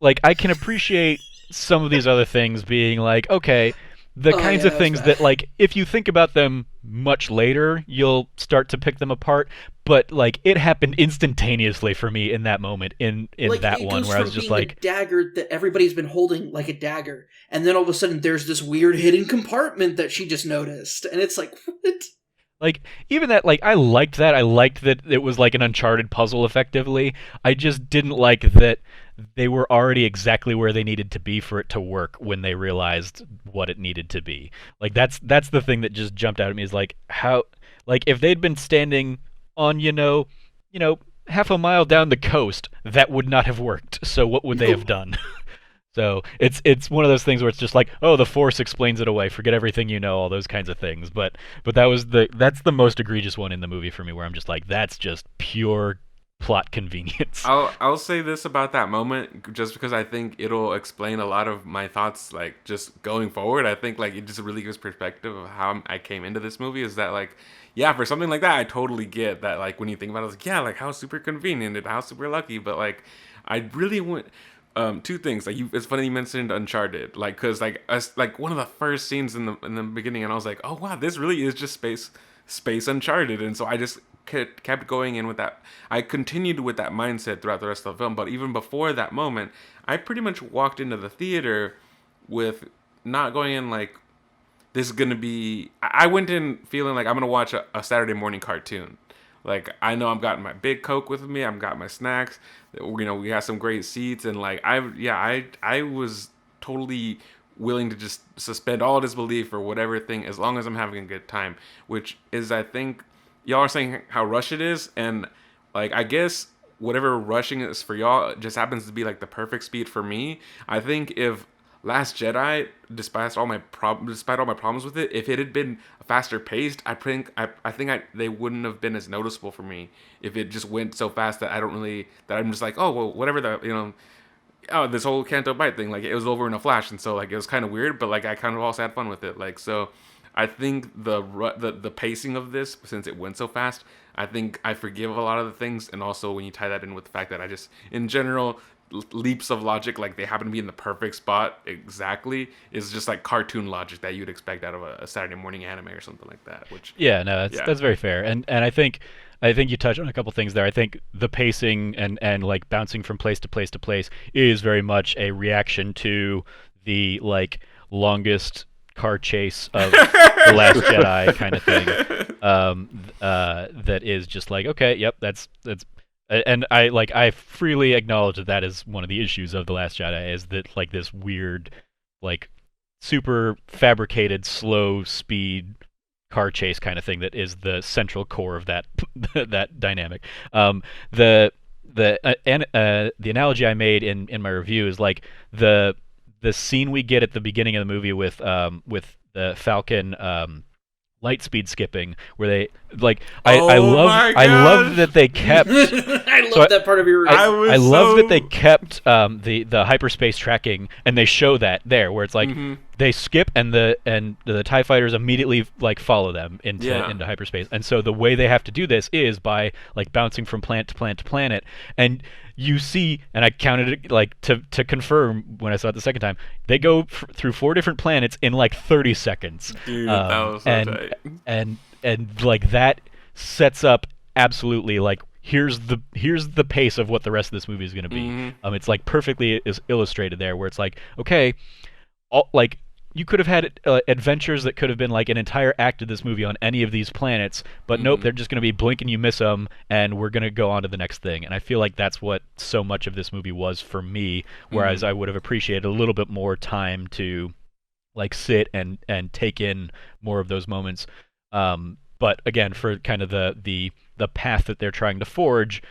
Speaker 1: like I can appreciate some of these other things being like, okay. The kinds of things that, like, if you think about them much later, you'll start to pick them apart. But, like, it happened instantaneously for me in that moment, in
Speaker 4: like,
Speaker 1: that one, where I was just like...
Speaker 4: a dagger that everybody's been holding like a dagger, and then all of a sudden there's this weird hidden compartment that she just noticed. And it's like, what?
Speaker 1: Like, even that, like, I liked that. I liked that it was like an Uncharted puzzle, effectively. I just didn't like that they were already exactly where they needed to be for it to work when they realized what it needed to be. Like, that's the thing that just jumped out at me, is like, how... Like, if they'd been standing on, half a mile down the coast, that would not have worked. So what would they have done? So it's one of those things where it's just like, oh, the Force explains it away. Forget everything you know, all those kinds of things. But that's the most egregious one in the movie for me, where I'm just like, that's just pure plot convenience.
Speaker 5: I'll say this about that moment, just because I think it'll explain a lot of my thoughts, like, just going forward. I think, like, it just really gives perspective of how I came into this movie, is that, like, yeah, for something like that, I totally get that, like, when you think about it, it's like, yeah, like, how super convenient and how super lucky, but, like, I really want... two things, like, it's funny you mentioned Uncharted, like, because like one of the first scenes in the beginning, and I was like, oh wow, this really is just space Uncharted, and so I just kept going in with that. I continued with that mindset throughout the rest of the film, but even before that moment, I pretty much walked into the theater with not going in like, this is gonna be... I went in feeling like I'm gonna watch a Saturday morning cartoon. Like, I know I've got my big Coke with me, I've got my snacks, we have some great seats, and like, I was totally willing to just suspend all disbelief or whatever thing, as long as I'm having a good time, which is, I think, y'all are saying how rushed it is, and like, I guess whatever rushing is for y'all just happens to be like the perfect speed for me. I think if Last Jedi, despite all my problems with it, if it had been faster paced, I think they wouldn't have been as noticeable for me. If it just went so fast that I'm just like, oh well, whatever, this whole Canto Bight thing, like, it was over in a flash, and so like, it was kind of weird, but like, I kind of also had fun with it. Like, so I think the pacing of this, since it went so fast, I think I forgive a lot of the things, and also when you tie that in with the fact that I just, in general, leaps of logic, like they happen to be in the perfect spot exactly, is just like cartoon logic that you'd expect out of a Saturday morning anime or something like that. Which
Speaker 1: that's very fair, and I think you touched on a couple things there. I think the pacing and like bouncing from place to place to place is very much a reaction to the like longest car chase of The Last Jedi kind of thing. That is just like, okay, yep, that's. And I freely acknowledge that is one of the issues of The Last Jedi, is that like this weird, like super fabricated slow speed car chase kind of thing that is the central core of that that dynamic. The analogy I made in my review is like the scene we get at the beginning of the movie with the Falcon light speed skipping, where they like I love that they kept
Speaker 4: I love that part of your
Speaker 1: I love that they kept the hyperspace tracking, and they show that there, where it's like they skip and the TIE fighters immediately like follow them into hyperspace. And so the way they have to do this is by like bouncing from planet to planet to planet, and you see, and I counted it like to confirm when I saw it the second time, they go through 4 different planets in like 30 seconds.
Speaker 5: Dude, that was so tight.
Speaker 1: And like that sets up absolutely like here's the pace of what the rest of this movie is going to be.
Speaker 5: Mm-hmm.
Speaker 1: It's like perfectly is illustrated there, where it's like, okay, like you could have had adventures that could have been like an entire act of this movie on any of these planets, but nope, they're just going to be blink and you miss them, and we're going to go on to the next thing. And I feel like that's what so much of this movie was for me, whereas I would have appreciated a little bit more time to like sit and take in more of those moments. But again, for kind of the path that they're trying to forge,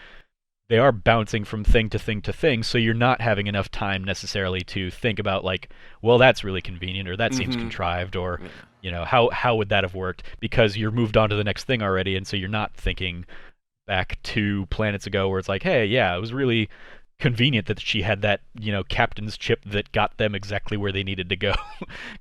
Speaker 1: they are bouncing from thing to thing to thing, so you're not having enough time necessarily to think about like, well, that's really convenient, or that seems contrived, or you know, how would that have worked, because you're moved on to the next thing already, and so you're not thinking back 2 planets ago where it's like, hey, yeah, it was really convenient that she had that, you know, captain's chip that got them exactly where they needed to go,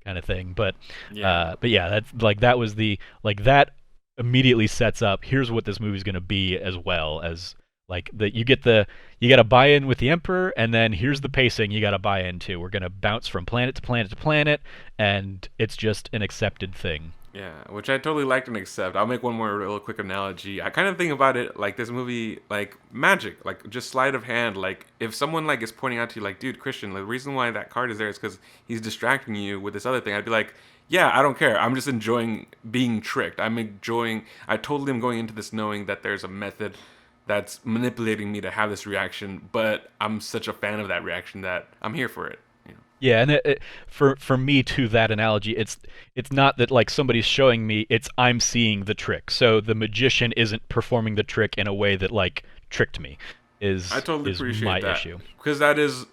Speaker 1: kind of thing. But yeah, that's like that was the like that immediately sets up here's what this movie's going to be, as well as like that you got to buy in with the Emperor, and then here's the pacing you got to buy into. We're going to bounce from planet to planet to planet, and it's just an accepted thing.
Speaker 5: Yeah, which I totally liked and accept. I'll make one more real quick analogy. I kind of think about it like this movie, like magic, like just sleight of hand. Like if someone like is pointing out to you, like, dude, Christian, the reason why that card is there is because he's distracting you with this other thing. I'd be like, yeah, I don't care. I'm just enjoying being tricked. I totally am going into this knowing that there's a method that's manipulating me to have this reaction, but I'm such a fan of that reaction that I'm here for it. You know?
Speaker 1: Yeah, and for me to that analogy, it's not that like somebody's showing me, it's I'm seeing the trick. So the magician isn't performing the trick in a way that like tricked me.
Speaker 5: I totally appreciate
Speaker 1: my
Speaker 5: that
Speaker 1: issue.
Speaker 5: Because that is,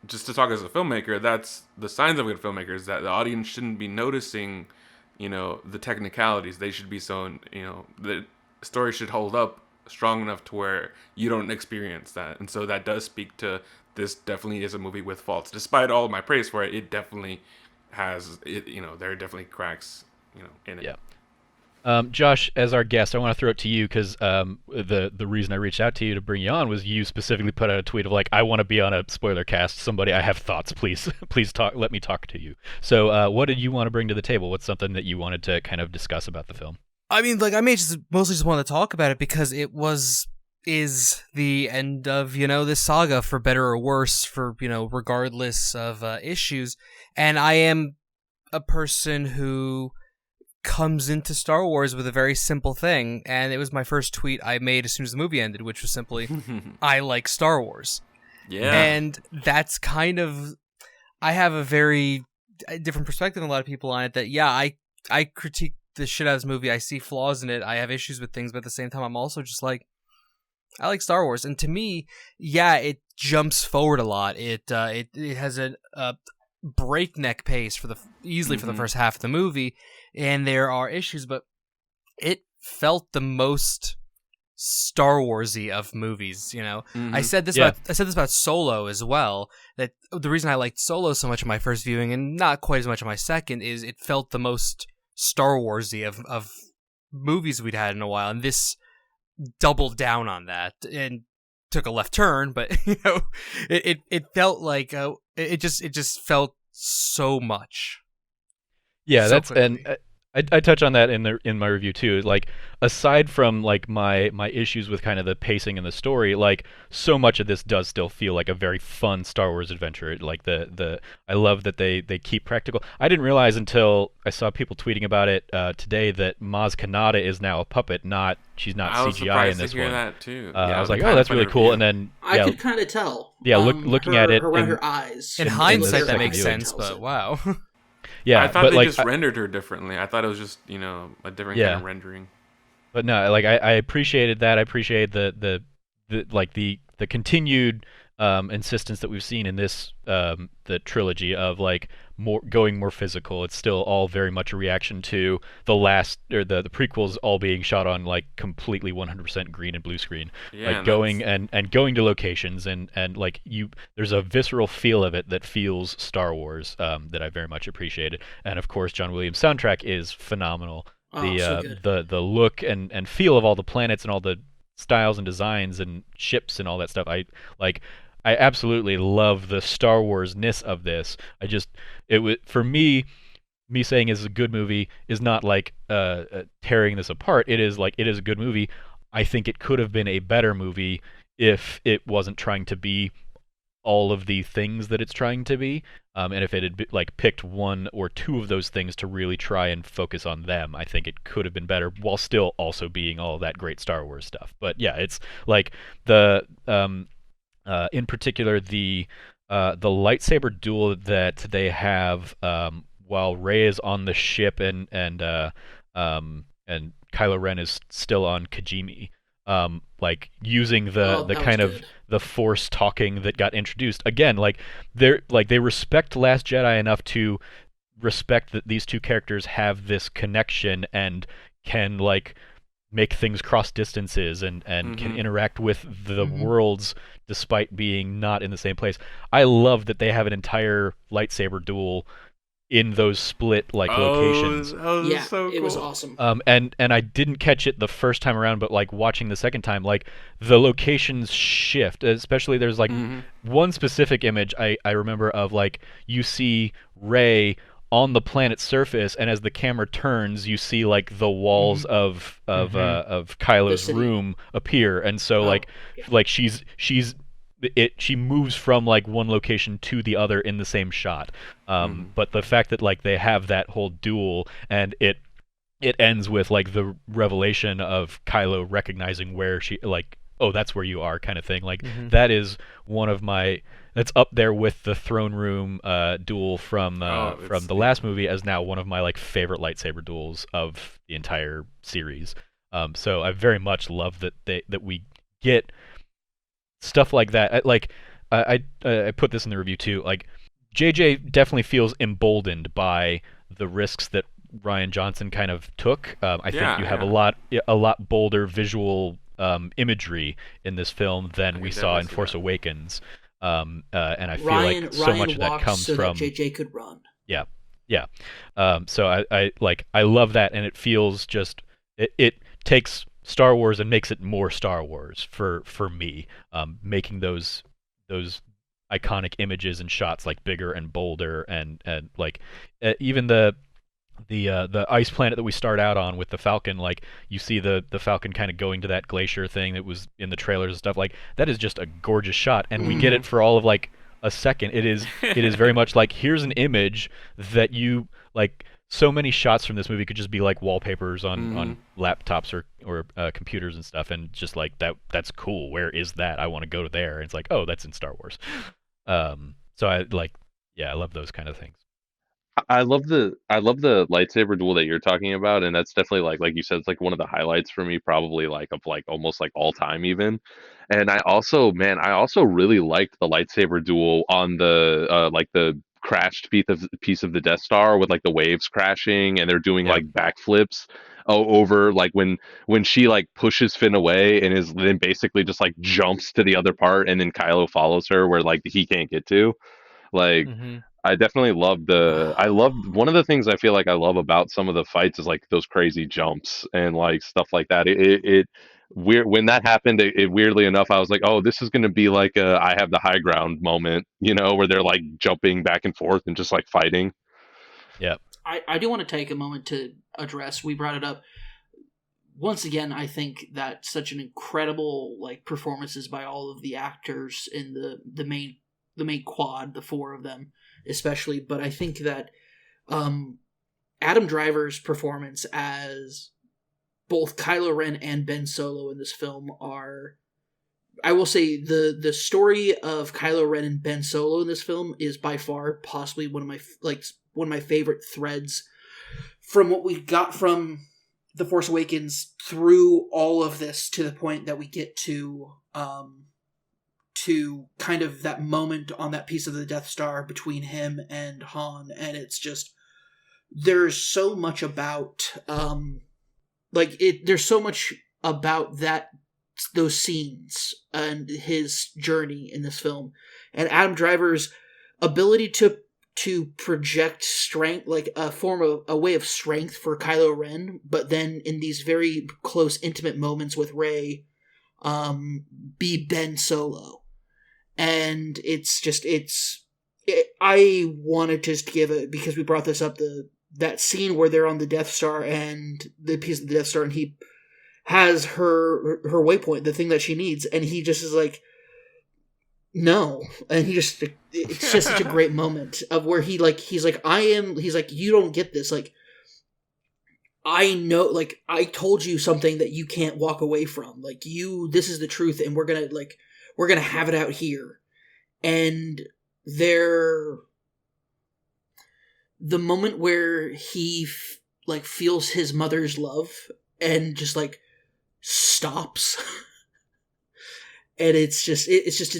Speaker 5: just to talk as a filmmaker, that's the signs of a good filmmaker, is that the audience shouldn't be noticing, you know, the technicalities. They should be so, you know, the story should hold up strong enough to where you don't experience that. And so that does speak to, this definitely is a movie with faults. Despite all of my praise for it, it definitely has it, you know, there are definitely cracks, you know, in it.
Speaker 1: Yeah. Josh, as our guest, I want to throw it to you because the reason I reached out to you to bring you on was you specifically put out a tweet of like, I want to be on a spoiler cast. Somebody, I have thoughts, please, please talk. Let me talk to you. So, what did you want to bring to the table? What's something that you wanted to kind of discuss about the film?
Speaker 3: I mean, like, I mostly just want to talk about it because is the end of, you know, this saga, for better or worse, for, you know, regardless of issues. And I am a person who comes into Star Wars with a very simple thing, and it was my first tweet I made as soon as the movie ended, which was simply, I like Star Wars.
Speaker 5: Yeah.
Speaker 3: And that's kind of, I have a very different perspective than a lot of people on it, that, yeah, I critique the shit out of this movie. I see flaws in it. I have issues with things, but at the same time, I'm also just like, I like Star Wars. And to me, yeah, it jumps forward a lot. It has a breakneck pace for easily for the first half of the movie, and there are issues, but it felt the most Star Warsy of movies, you know. I said this about Solo as well, that the reason I liked Solo so much in my first viewing and not quite as much in my second is it felt the most Star Warsy of movies we'd had in a while, and this doubled down on that and took a left turn, but you know, it felt like it just felt so much.
Speaker 1: Yeah,
Speaker 3: so
Speaker 1: that's
Speaker 3: quickly.
Speaker 1: and I touch on that in my review too. Like aside from like my issues with kind of the pacing and the story, like so much of this does still feel like a very fun Star Wars adventure. Like the I love that they keep practical. I didn't realize until I saw people tweeting about it today that Maz Kanata is now a puppet, she's not
Speaker 5: I was
Speaker 1: CGI in
Speaker 5: surprised
Speaker 1: this
Speaker 5: to hear
Speaker 1: one.
Speaker 5: that too.
Speaker 1: I was like, oh, that's really cool. And then
Speaker 4: I could kind of tell.
Speaker 1: Yeah, looking at it
Speaker 4: around her eyes.
Speaker 3: In
Speaker 1: in
Speaker 3: hindsight,
Speaker 1: the
Speaker 3: that makes
Speaker 1: second
Speaker 3: sense, but wow.
Speaker 1: Yeah,
Speaker 5: I thought
Speaker 1: but
Speaker 5: they
Speaker 1: like,
Speaker 5: just rendered her differently. I thought it was just, you know, a different kind of rendering.
Speaker 1: But no, like I appreciated that. I appreciate the continued insistence that we've seen in this the trilogy of like going more physical. It's still all very much a reaction to the last or the prequels all being shot on like completely 100% green and blue screen.
Speaker 5: Yeah,
Speaker 1: like going and going to locations and like there's a visceral feel of it that feels Star Wars that I very much appreciated. And of course, John Williams' soundtrack is phenomenal.
Speaker 4: So good.
Speaker 1: The look and feel of all the planets and all the styles and designs and ships and all that stuff. I absolutely love the Star Wars-ness of this. For me, me saying is a good movie is not like tearing this apart. It is like it is a good movie. I think it could have been a better movie if it wasn't trying to be all of the things that it's trying to be. And if it had like picked one or two of those things to really try and focus on them, I think it could have been better while still also being all that great Star Wars stuff. But yeah, it's like the in particular the lightsaber duel that they have while Rey is on the ship and Kylo Ren is still on Kijimi. Like using the
Speaker 4: that was
Speaker 1: kind of
Speaker 4: good.
Speaker 1: the Force talking that got introduced again. They respect Last Jedi enough to respect that these two characters have this connection and can like make things cross distances and can interact with the worlds despite being not in the same place. I love that they have an entire lightsaber duel in those split like locations.
Speaker 5: that was
Speaker 4: Yeah,
Speaker 5: so
Speaker 4: it was
Speaker 5: cool.
Speaker 4: awesome.
Speaker 1: And I didn't catch it the first time around, but like watching the second time, like the locations shift. Especially there's like one specific image I remember of like you see Rey on the planet's surface, and as the camera turns, you see like the walls of Kylo's
Speaker 4: city.
Speaker 1: room appear, and so
Speaker 4: Oh,
Speaker 1: like she moves from like one location to the other in the same shot. But the fact that like they have that whole duel and it ends with like the revelation of Kylo recognizing where she like, oh, that's where you are kind of thing. Like that is one of my that's up there with the throne room duel from the last movie as now one of my like favorite lightsaber duels of the entire series. So I very much love that we get stuff like that. I put this in the review too. Like JJ definitely feels emboldened by the risks that Ryan Johnson kind of took. I think you have a lot bolder visual imagery in this film than we saw in Force Awakens. And I feel like so much of that comes
Speaker 4: so
Speaker 1: from
Speaker 4: that JJ could run.
Speaker 1: yeah, yeah. So I love that, and it feels just it takes Star Wars and makes it more Star Wars for me, making those iconic images and shots like bigger and bolder and like even the ice planet that we start out on with the Falcon, like you see the Falcon kind of going to that glacier thing that was in the trailers and stuff. Like that is just a gorgeous shot, and we get it for all of like a second. It is very much like here's an image that you like. So many shots from this movie could just be like wallpapers on laptops or computers and stuff, and just like that's cool. Where is that? I want to go to there. And it's like, oh, that's in Star Wars. So I like, yeah, I love those kind of things.
Speaker 2: I love the lightsaber duel that you're talking about, and that's definitely like you said, it's like one of the highlights for me, probably like of like almost like all time even. And I also really liked the lightsaber duel on the like the crashed piece of the Death Star with like the waves crashing and they're doing
Speaker 1: Yeah.
Speaker 2: like backflips over like when she like pushes Finn away and is then basically just like jumps to the other part and then Kylo follows her where like he can't get to. Like I definitely I love one of the things I feel like I love about some of the fights is like those crazy jumps and like stuff like that. It weird when that happened. It weirdly enough, I was like, oh, this is going to be like a I have the high ground moment, you know, where they're like jumping back and forth and just like fighting.
Speaker 1: Yeah.
Speaker 4: I do want to take a moment to address. We brought it up once again. I think that such an incredible like performances by all of the actors in the main quad, the four of them especially. But I think that Adam Driver's performance as both Kylo Ren and Ben Solo in this film are, I will say, the story of Kylo Ren and Ben Solo in this film is by far possibly one of my favorite threads from what we got from The Force Awakens through all of this to the point that we get to kind of that moment on that piece of the Death Star between him and Han, and it's just there's so much about there's so much about those scenes and his journey in this film, and Adam Driver's ability to project strength, like a way of strength for Kylo Ren, but then in these very close, intimate moments with Rey, be Ben Solo. And I want to just give it, because we brought this up, the that scene where they're on the Death Star and the piece of the Death Star, and he has her waypoint, the thing that she needs, and he just is like, no, and it's just such a great moment of where he's like, you don't get this, like, I know, like, I told you something that you can't walk away from, like, this is the truth, and we're gonna have it out here, and the moment where he like feels his mother's love and just like stops. And it's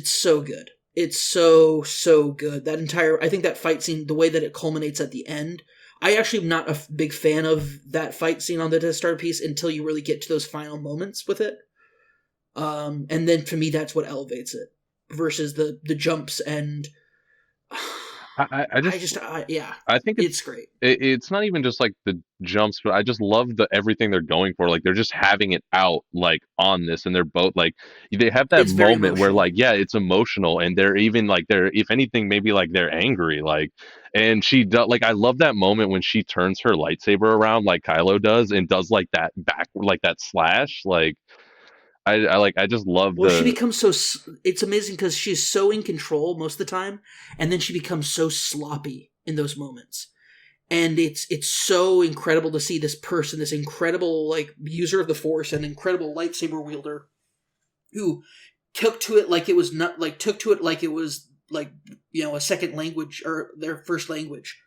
Speaker 4: so good. It's so good. I think that fight scene, the way that it culminates at the end, I actually am not a big fan of that fight scene on the Death Star piece until you really get to those final moments with it. And then for me, that's what elevates it versus the jumps and I think it's great.
Speaker 2: It's not even just like the jumps, but I just love everything they're going for. Like they're just having it out like on this, and they're both like they have that moment where like it's emotional, and they're even like they're if anything maybe like they're angry like, and she does like I love that moment when she turns her lightsaber around like Kylo does and does like that back like that slash like. I just love
Speaker 4: she becomes so it's amazing because she's so in control most of the time, and then she becomes so sloppy in those moments, and it's so incredible to see this person, this incredible like user of the Force and incredible lightsaber wielder, who took to it like it was a second language or their first language,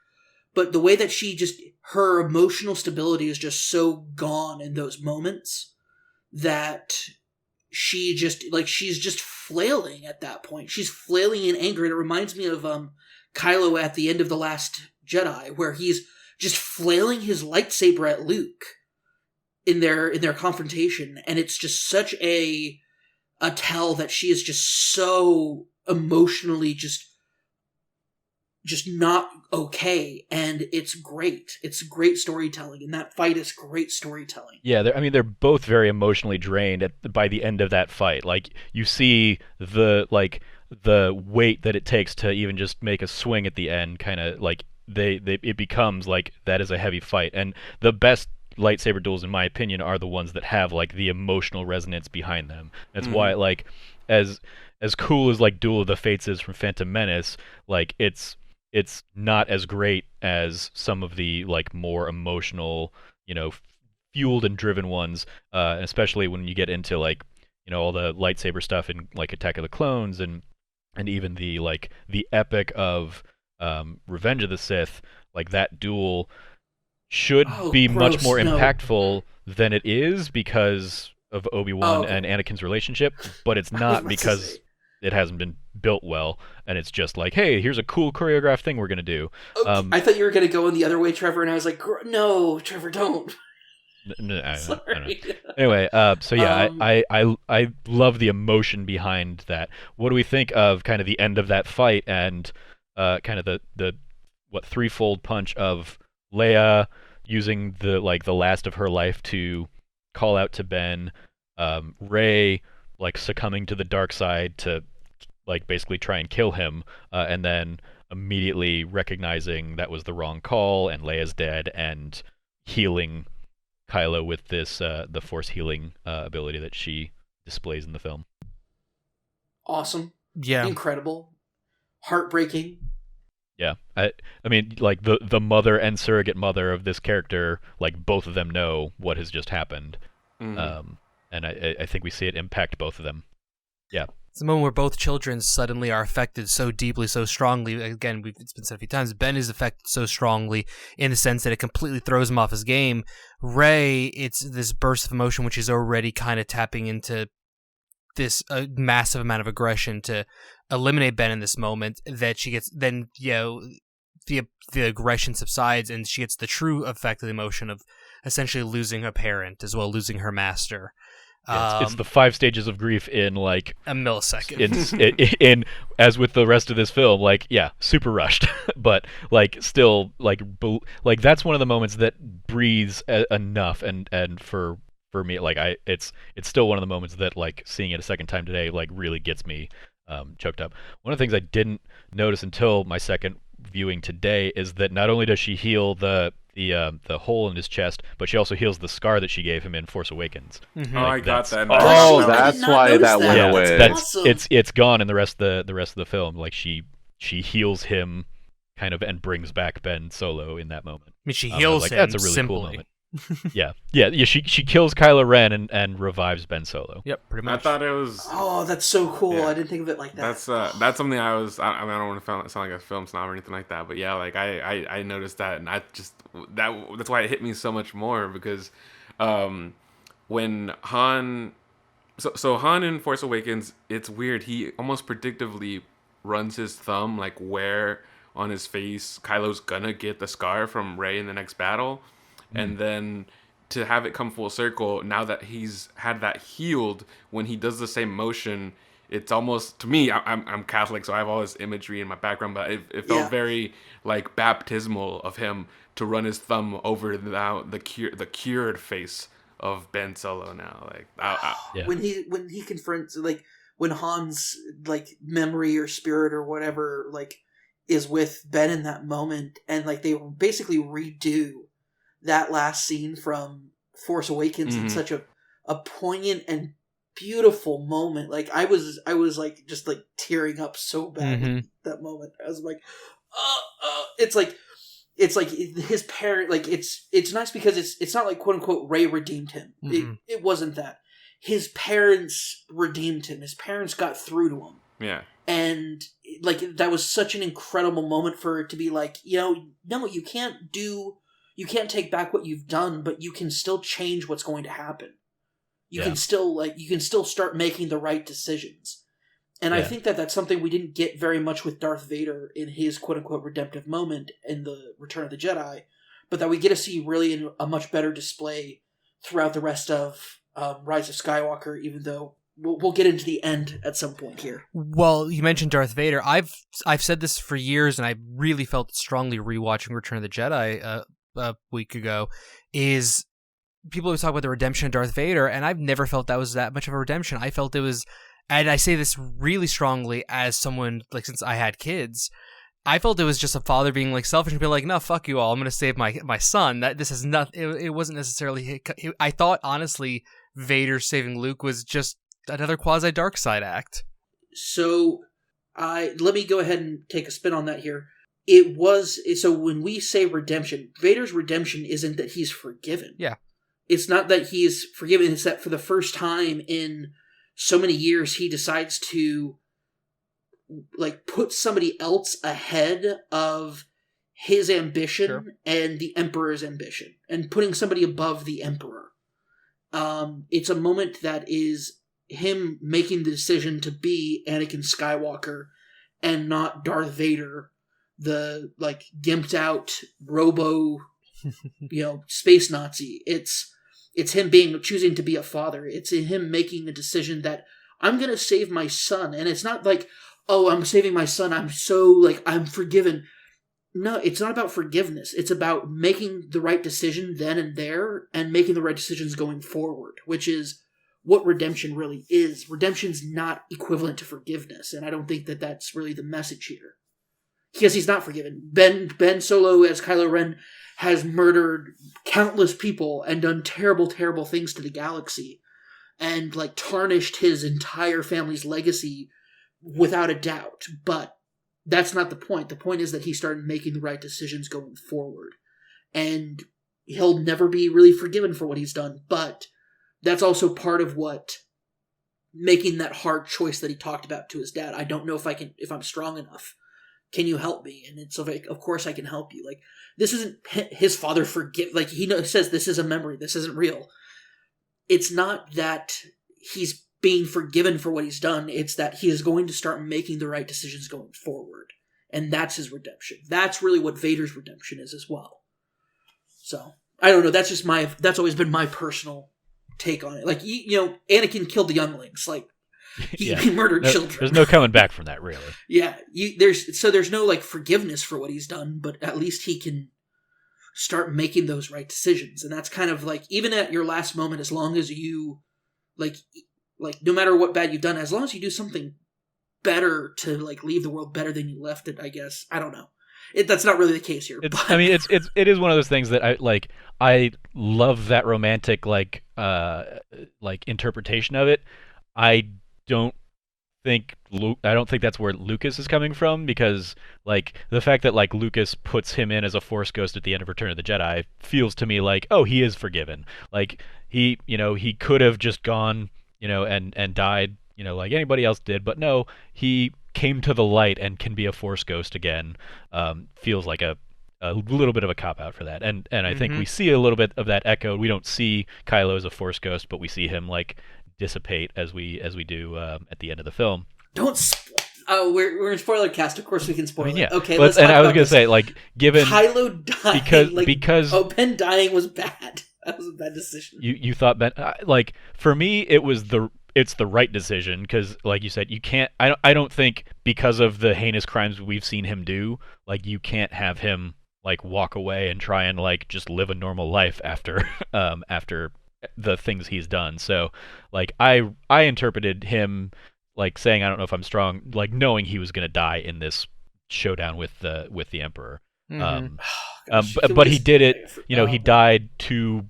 Speaker 4: but the way that her emotional stability is just so gone in those moments that she's just flailing at that point. She's flailing in anger, and it reminds me of Kylo at the end of The Last Jedi, where he's just flailing his lightsaber at Luke in their confrontation, and it's just such a tell that she is just so emotionally just not okay, and it's great. It's great storytelling, and that fight is great storytelling.
Speaker 1: Yeah, they're both very emotionally drained by the end of that fight. Like you see the weight that it takes to even just make a swing at the end, kind of like it becomes like that is a heavy fight. And the best lightsaber duels, in my opinion, are the ones that have like the emotional resonance behind them. That's why like as cool as like Duel of the Fates is from Phantom Menace, like it's not as great as some of the like more emotional, fueled and driven ones, especially when you get into like, all the lightsaber stuff in like Attack of the Clones and even the like the epic of Revenge of the Sith. Like that duel should be much more impactful than it is because of Obi-Wan and Anakin's relationship, but it's not because it hasn't been built well, and it's just like, hey, here's a cool choreographed thing we're gonna do.
Speaker 4: I thought you were gonna go in the other way, Trevor, and I was like, no, Trevor, don't.
Speaker 1: Sorry. Anyway, so yeah, I love the emotion behind that. What do we think of kind of the end of that fight and kind of the threefold punch of Leia using the last of her life to call out to Ben, Rey like succumbing to the dark side to like basically try and kill him, and then immediately recognizing that was the wrong call and Leia's dead, and healing Kylo with this the Force healing ability that she displays in the film.
Speaker 4: Awesome.
Speaker 3: Yeah.
Speaker 4: Incredible. Heartbreaking.
Speaker 1: Yeah. I mean, like the mother and surrogate mother of this character, like both of them know what has just happened. Mm-hmm. And I think we see it impact both of them. Yeah.
Speaker 3: It's the moment where both children suddenly are affected so deeply, so strongly. Again, it's been said a few times, Ben is affected so strongly in the sense that it completely throws him off his game. Rey, it's this burst of emotion which is already kind of tapping into this massive amount of aggression to eliminate Ben in this moment, that she gets, then, the aggression subsides and she gets the true effect of the emotion of essentially losing her parent as well, losing her master.
Speaker 1: Yeah, it's the 5 stages of grief in like
Speaker 3: a millisecond.
Speaker 1: In as with the rest of this film, like super rushed, but like still like that's one of the moments that breathes enough, and for me, like it's still one of the moments that like seeing it a second time today like really gets me choked up. One of the things I didn't notice until my second viewing today is that not only does she heal the the hole in his chest, but she also heals the scar that she gave him in Force Awakens.
Speaker 3: Mhm.
Speaker 5: Oh,
Speaker 1: Like,
Speaker 5: I got
Speaker 1: that's-
Speaker 5: that.
Speaker 2: Oh,
Speaker 4: I
Speaker 2: that's
Speaker 4: did not
Speaker 2: why
Speaker 4: notice
Speaker 2: that went
Speaker 1: yeah,
Speaker 2: away.
Speaker 1: that's
Speaker 4: Awesome.
Speaker 1: it's gone in the rest of the film. Like she heals him, kind of, and brings back Ben Solo in that moment.
Speaker 3: I mean, she
Speaker 1: I was
Speaker 3: heals
Speaker 1: like,
Speaker 3: him
Speaker 1: that's a really
Speaker 3: simply.
Speaker 1: cool moment. Yeah. She kills Kylo Ren and revives Ben Solo.
Speaker 3: Yep, pretty
Speaker 5: I
Speaker 3: much.
Speaker 5: thought it was.
Speaker 4: Oh, that's so cool.
Speaker 5: Yeah.
Speaker 4: I didn't think of it like that.
Speaker 5: That's something I was. I mean, I don't want to sound like a film snob or anything like that, but yeah, like I noticed that, and I just that's why it hit me so much more because, when Han, so Han in Force Awakens, it's weird. He almost predictively runs his thumb like where on his face Kylo's gonna get the scar from Rey in the next battle, and then to have it come full circle now that he's had that healed, when he does the same motion, it's almost, to me, I'm Catholic, so I have all this imagery in my background, but it felt very like baptismal of him to run his thumb over the cured face of Ben Solo now. Like
Speaker 1: Yeah.
Speaker 4: when he confronts, like, when Han's like memory or spirit or whatever like is with Ben in that moment, and like they basically redo that last scene from Force Awakens in such a poignant and beautiful moment. Like I was like just like tearing up so badly that moment. I was like, it's like his parent, like it's nice because it's not like quote unquote Rey redeemed him. It wasn't that. His parents redeemed him. His parents got through to him.
Speaker 5: yeah.
Speaker 4: And like that was such an incredible moment for it to be like, no, you can't take back what you've done, but you can still change what's going to happen. You can still start making the right decisions. And I think that that's something we didn't get very much with Darth Vader in his quote-unquote redemptive moment in the Return of the Jedi, but that we get to see really in a much better display throughout the rest of Rise of Skywalker, even though we'll get into the end at some point here.
Speaker 3: Well, you mentioned Darth Vader. I've said this for years, and I really felt strongly rewatching Return of the Jedi a week ago, is people always talk about the redemption of Darth Vader, and I've never felt that was that much of a redemption. I felt it was, and I say this really strongly as someone, like, since I had kids, I felt it was just a father being like selfish and being like, no, fuck you all, I'm going to save my son. That this is not, it wasn't necessarily, I thought, honestly, Vader saving Luke was just another quasi dark side act.
Speaker 4: So let me go ahead and take a spin on that here. So when we say redemption, Vader's redemption isn't that he's forgiven.
Speaker 3: Yeah.
Speaker 4: It's not that he is forgiven, it's that for the first time in so many years, he decides to like put somebody else ahead of his ambition and the Emperor's ambition, and putting somebody above the Emperor. It's a moment that is him making the decision to be Anakin Skywalker and not Darth Vader, the like gimped out robo space Nazi. It's him choosing to be a father. It's him making a decision that I'm going to save my son. And it's not like, oh, I'm saving my son, I'm so like I'm forgiven. No, it's not about forgiveness. It's about making the right decision then and there, and making the right decisions going forward, which is what redemption really is. Redemption's not equivalent to forgiveness, and I don't think that that's really the message here. Because he's not forgiven. Ben Solo as Kylo Ren has murdered countless people and done terrible, terrible things to the galaxy, and like tarnished his entire family's legacy without a doubt. But that's not the point. The point is that he started making the right decisions going forward. And he'll never be really forgiven for what he's done, but that's also part of what making that hard choice that he talked about to his dad. I don't know if I'm strong enough. Can you help me? And it's like, of course I can help you. Like, this isn't his father like he says this is a memory. This isn't real. It's not that he's being forgiven for what he's done. It's that he is going to start making the right decisions going forward. And that's his redemption. That's really what Vader's redemption is as well. So, I don't know. That's always been my personal take on it. Like, Anakin killed the younglings. Like, he murdered children.
Speaker 1: There's no coming back from that, really.
Speaker 4: Yeah. There's no, like, forgiveness for what he's done, but at least he can start making those right decisions. And that's kind of like, even at your last moment, as long as you, like no matter what bad you've done, as long as you do something better to, like, leave the world better than you left it, I guess. I don't know. That's not really the case here.
Speaker 1: It's,
Speaker 4: but...
Speaker 1: I mean, it is one of those things that I like. I love that romantic like interpretation of it. I don't I don't think that's where Lucas is coming from, because like the fact that like Lucas puts him in as a Force ghost at the end of Return of the Jedi feels to me like, oh, he is forgiven. Like he could have just gone, and died, like anybody else did, but no, he came to the light and can be a Force ghost again. Feels like a little bit of a cop out for that, and I think we see a little bit of that echoed. We don't see Kylo as a Force ghost, but we see him like dissipate as we do at the end of the film.
Speaker 4: Don't. We're in spoiler cast. Of course, we can spoil it.
Speaker 1: Yeah.
Speaker 4: Okay,
Speaker 1: let's. And I was gonna say, like, given
Speaker 4: Kylo dying,
Speaker 1: because
Speaker 4: Ben dying was bad. That was a bad decision.
Speaker 1: You thought Ben, like, for me it's the right decision, because like you said, you can't. I don't think, because of the heinous crimes we've seen him do, like you can't have him like walk away and try and like just live a normal life after after the things he's done. So like I interpreted him like saying, I don't know if I'm strong, like knowing he was going to die in this showdown with the Emperor. But he did it, he died to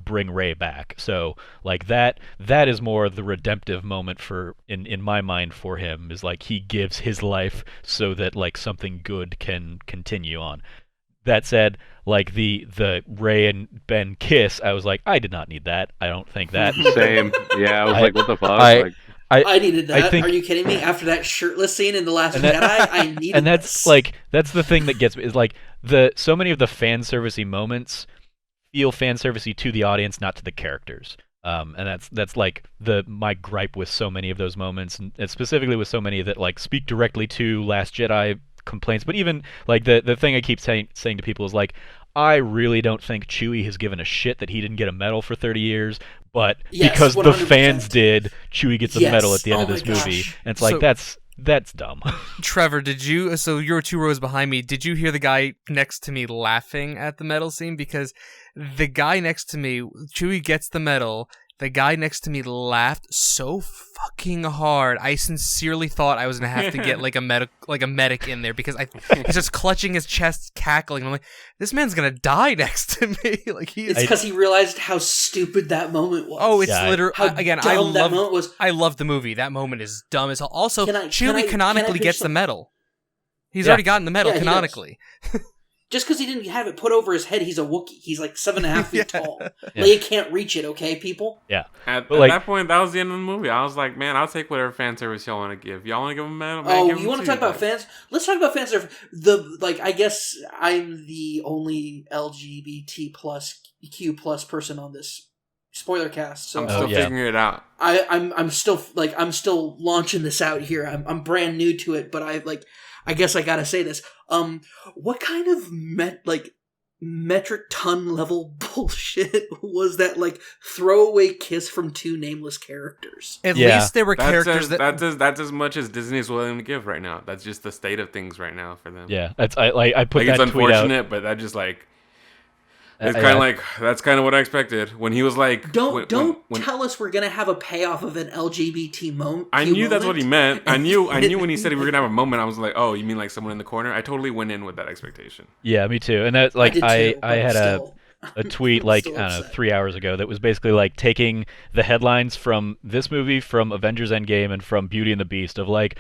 Speaker 1: bring Rey back. So like that is more the redemptive moment for in my mind for him, is like he gives his life so that like something good can continue on. That said, like the Rey and Ben kiss, I was like, I did not need that. I don't think that.
Speaker 2: Same. Yeah, I was like, what the fuck?
Speaker 4: I needed that. Are you kidding me? After that shirtless scene in The Last Jedi, I needed
Speaker 1: and that's
Speaker 4: this.
Speaker 1: That's the thing that gets me, is like so many of the fan servicey moments feel fan servicey to the audience, not to the characters. And that's like my gripe with so many of those moments, and specifically with so many that like speak directly to Last Jedi complaints. But even like the thing I keep saying to people is like, I really don't think Chewie has given a shit that he didn't get a medal for 30 years, but because 100%. The fans did, Chewie gets a medal at the end of this movie. And it's like, that's dumb.
Speaker 3: Trevor, so you're 2 rows behind me, did you hear the guy next to me laughing at the medal scene? Because the guy next to me, Chewie gets the medal, the guy next to me laughed so fucking hard. I sincerely thought I was gonna have to get like a medic in there, because he's just clutching his chest, cackling. I'm like, this man's gonna die next to me. Like
Speaker 4: it's because he realized how stupid that moment was.
Speaker 3: Oh, it's literally again. I love the movie. That moment is dumb as hell. Also, Chewie canonically gets the medal. He's already gotten the medal canonically.
Speaker 4: Just because he didn't have it put over his head, he's a Wookiee. He's like 7.5 feet tall. Leia can't reach it, okay, people?
Speaker 1: Yeah.
Speaker 5: At that point, that was the end of the movie. I was like, man, I'll take whatever fan service y'all want to give. Y'all want to give him a medal?
Speaker 4: Oh, you want to talk about fans? Let's talk about fan service. I guess I'm the only LGBT plus Q plus person on this spoiler cast. So
Speaker 5: I'm still figuring it out.
Speaker 4: I'm still launching this out here. I'm brand new to it, but I guess I gotta say this. What kind of metric ton level bullshit was that? Like throwaway kiss from 2 nameless characters.
Speaker 3: At least there were characters
Speaker 5: that's as much as Disney's willing to give right now. That's just the state of things right now for them.
Speaker 1: Yeah, I put that
Speaker 5: it's
Speaker 1: tweet out.
Speaker 5: Unfortunate, but that just like. It's kind of like, that's kind of what I expected. When he was like...
Speaker 4: Don't tell us we're going to have a payoff of an LGBT moment.
Speaker 5: I knew that's what he meant. I knew when he said we were going to have a moment, I was like, oh, you mean like someone in the corner? I totally went in with that expectation.
Speaker 1: Yeah, me too. And that, like, I had a tweet like, I don't know, 3 hours ago that was basically like taking the headlines from this movie, from Avengers Endgame, and from Beauty and the Beast of like,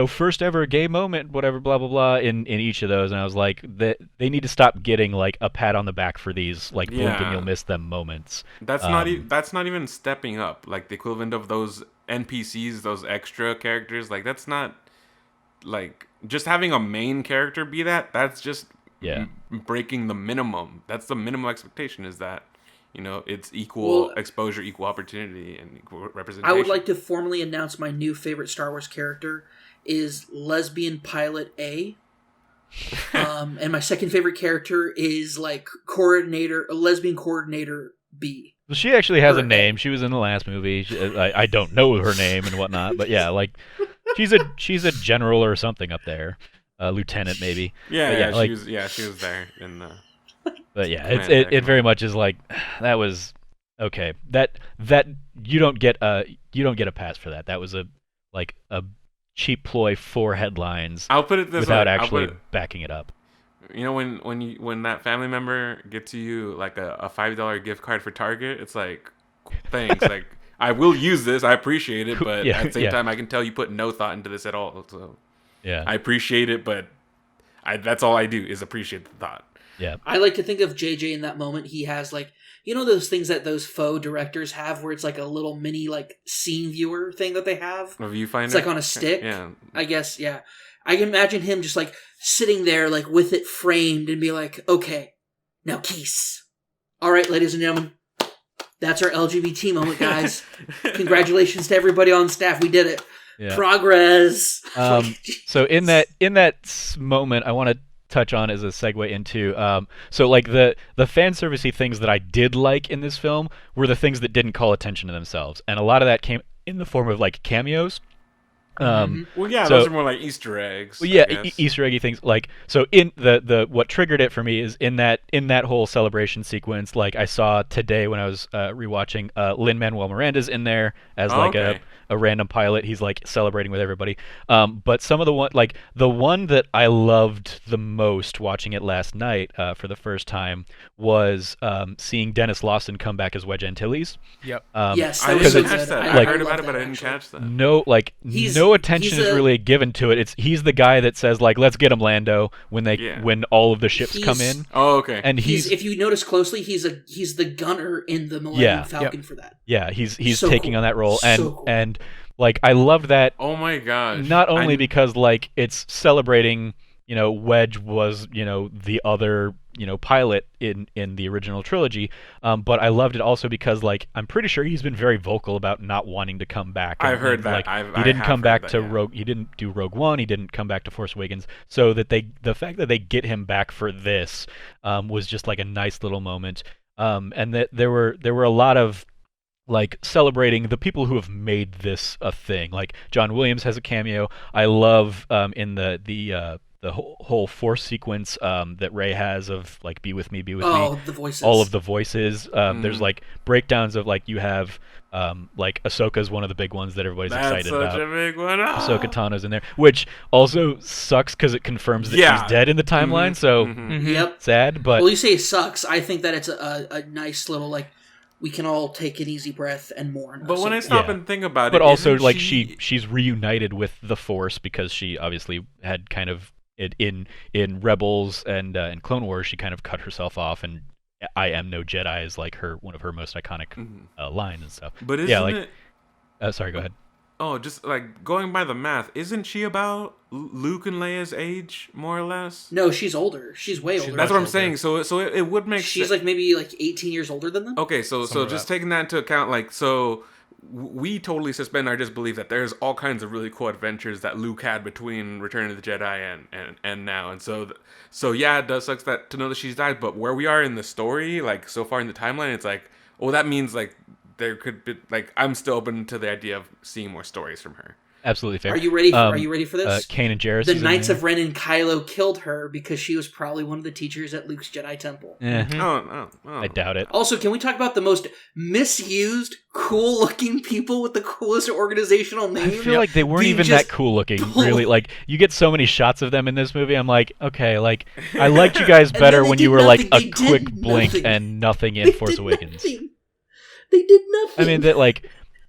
Speaker 1: first ever gay moment, whatever, blah, blah, blah, in each of those. And I was like, they need to stop getting like a pat on the back for these like blink and you'll miss them moments.
Speaker 5: That's not even stepping up. Like the equivalent of those NPCs, those extra characters, like that's not like just having a main character be that. That's just breaking the minimum. That's the minimum expectation, is that it's equal exposure, equal opportunity, and equal representation.
Speaker 4: I would like to formally announce my new favorite Star Wars character is lesbian pilot A. And my second favorite character is like lesbian coordinator B.
Speaker 1: Well, she actually has a name. She was in the last movie. I don't know her name and whatnot, but yeah, like she's a general or something up there. Lieutenant maybe.
Speaker 5: She was there in the.
Speaker 1: But yeah, it very much is like that was okay. That you don't get a pass for that. That was a cheap ploy for headlines.
Speaker 5: I'll put it this
Speaker 1: without
Speaker 5: way.
Speaker 1: actually backing it up.
Speaker 5: You know, when that family member gets you like a $5 gift card for Target, it's like, thanks. Like, I will use this. I appreciate it, but
Speaker 1: Yeah,
Speaker 5: at the same
Speaker 1: yeah.
Speaker 5: time, I can tell you put no thought into this at all. So
Speaker 1: Yeah.
Speaker 5: I appreciate it, but that's all I do is appreciate the thought.
Speaker 1: Yeah.
Speaker 4: I like to think of JJ in that moment. He has like, you know, those things that those faux directors have where it's like a little mini like scene viewer thing that they have.
Speaker 5: A viewfinder?
Speaker 4: It's like on a stick.
Speaker 5: Yeah.
Speaker 4: I guess, yeah. I can imagine him just like sitting there like with it framed and be like, okay, now Keese. All right, ladies and gentlemen, that's our LGBT moment, guys. Congratulations to everybody on staff. We did it.
Speaker 1: Yeah.
Speaker 4: Progress.
Speaker 1: So in that moment, I want to touch on as a segue into so like the fan servicey things that I did like in this film were the things that didn't call attention to themselves, and a lot of that came in the form of like cameos.
Speaker 5: Well, yeah,
Speaker 1: so-
Speaker 5: those are more like Easter eggs.
Speaker 1: Well, yeah,
Speaker 5: I guess.
Speaker 1: Easter eggy things. Like, so in the what triggered it for me is in that whole celebration sequence. Like I saw today when I was rewatching, Lin-Manuel Miranda's in there as like
Speaker 5: okay.
Speaker 1: a random pilot. He's like celebrating with everybody. But some of the one that I loved the most watching it last night for the first time was seeing Dennis Lawson come back as Wedge Antilles.
Speaker 3: Yep.
Speaker 4: Yes,
Speaker 5: I
Speaker 4: that was
Speaker 5: didn't
Speaker 4: so
Speaker 5: catch
Speaker 4: good.
Speaker 5: that.
Speaker 1: like-
Speaker 5: I heard
Speaker 4: love
Speaker 5: about it, but
Speaker 4: that,
Speaker 5: I didn't
Speaker 4: actually.
Speaker 5: catch that.
Speaker 1: No attention
Speaker 4: he's
Speaker 1: is
Speaker 4: a-
Speaker 1: really given to it. He's the guy that says like, let's get him, Lando, when all of the ships come
Speaker 4: He's-
Speaker 1: in,
Speaker 5: Oh, okay.
Speaker 1: and
Speaker 4: He's if you notice closely, he's the gunner in the Millennium
Speaker 1: Yeah.
Speaker 4: Falcon for that.
Speaker 1: yeah, he's
Speaker 4: So
Speaker 1: taking
Speaker 4: cool.
Speaker 1: on that role,
Speaker 4: So
Speaker 1: and
Speaker 4: cool.
Speaker 1: and like I love that.
Speaker 5: Oh my gosh.
Speaker 1: Not only
Speaker 5: I-
Speaker 1: because like it's celebrating, Wedge was the other pilot in the original trilogy, but I loved it also because like I'm pretty sure he's been very vocal about not wanting to come back.
Speaker 5: I've
Speaker 1: and,
Speaker 5: heard that.
Speaker 1: Like,
Speaker 5: I
Speaker 1: he didn't
Speaker 5: have
Speaker 1: come
Speaker 5: heard
Speaker 1: back
Speaker 5: that,
Speaker 1: to
Speaker 5: yeah.
Speaker 1: Rogue. He didn't do Rogue One. He didn't come back to Force Awakens. So that the fact that they get him back for this was just like a nice little moment. And that there were a lot of like celebrating the people who have made this a thing. Like John Williams has a cameo. I love in the whole Force sequence that Rey has of like "Be with me, be with me."
Speaker 4: Oh, the voices.
Speaker 1: All of the voices. There's like breakdowns of like you have like Ahsoka's one of the big ones that everybody's
Speaker 5: That's
Speaker 1: excited
Speaker 5: such
Speaker 1: about.
Speaker 5: a big one. Ah.
Speaker 1: Ahsoka Tano's in there, which also sucks because it confirms that
Speaker 5: Yeah.
Speaker 1: she's dead in the timeline. So
Speaker 5: Mhm.
Speaker 4: Yep.
Speaker 1: sad, but
Speaker 4: Well, you say it sucks. I think that it's a nice little like we can all take an easy breath and mourn.
Speaker 5: But when I
Speaker 4: Ahsoka.
Speaker 5: stop
Speaker 1: Yeah.
Speaker 5: and think about it,
Speaker 1: but also
Speaker 5: isn't
Speaker 1: like
Speaker 5: she
Speaker 1: she's reunited with the Force because she obviously had kind of in Rebels and in Clone Wars she kind of cut herself off, and "I am no Jedi" is like one of her most iconic lines and stuff.
Speaker 5: But isn't
Speaker 1: Yeah, like-
Speaker 5: it?
Speaker 1: Sorry, go ahead.
Speaker 5: Oh, just like going by the math, isn't she about Luke and Leia's age, more or less?
Speaker 4: No, she's older. She's way older.
Speaker 5: That's what I'm
Speaker 1: older.
Speaker 5: saying. So it would make
Speaker 4: She's
Speaker 5: sense.
Speaker 4: like maybe like 18 years older than them.
Speaker 5: Okay, so
Speaker 3: Something like
Speaker 5: just
Speaker 3: that.
Speaker 5: taking that into account, like we totally suspend our disbelief that there's all kinds of really cool adventures that Luke had between Return of the Jedi and now, and so yeah, it does suck to know that she's died. But where we are in the story, like so far in the timeline, it's like, oh, that means like there could be like I'm still open to the idea of seeing more stories from her.
Speaker 1: Absolutely fair.
Speaker 4: Are you ready? Are you ready for this?
Speaker 1: Kanan Jarrus
Speaker 4: The
Speaker 1: is in
Speaker 4: Knights
Speaker 1: there.
Speaker 4: of Ren and Kylo killed her because she was probably one of the teachers at Luke's Jedi Temple.
Speaker 1: Eh,
Speaker 5: Oh,
Speaker 1: I doubt it.
Speaker 4: Also, can we talk about the most misused, cool-looking people with the coolest organizational
Speaker 1: I
Speaker 4: names?
Speaker 1: feel like they weren't
Speaker 4: Dude,
Speaker 1: even
Speaker 4: just
Speaker 1: that cool looking,
Speaker 4: pull-
Speaker 1: really. Like, you get so many shots of them in this movie, I'm like, okay, like, I liked you guys
Speaker 4: then
Speaker 1: better
Speaker 4: they
Speaker 1: when you
Speaker 4: did
Speaker 1: were like
Speaker 4: nothing.
Speaker 1: a
Speaker 4: They
Speaker 1: quick
Speaker 4: did
Speaker 1: blink
Speaker 4: nothing.
Speaker 1: and nothing in
Speaker 4: They
Speaker 1: Force
Speaker 4: did
Speaker 1: Awakens.
Speaker 4: nothing. They did nothing.
Speaker 1: I mean, that, like,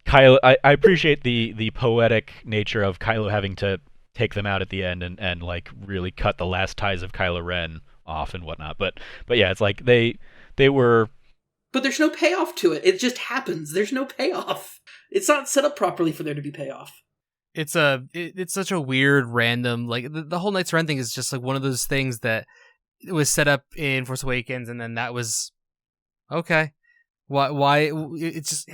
Speaker 1: Kylo, I appreciate the poetic nature of Kylo having to take them out at the end and like, really cut the last ties of Kylo Ren off and whatnot. But yeah, it's like, they were...
Speaker 4: But there's no payoff to it. It just happens. There's no payoff. It's not set up properly for there to be payoff.
Speaker 3: It's such a weird random like the whole Knights of Ren thing is just like one of those things that was set up in Force Awakens and then that was okay. Why it's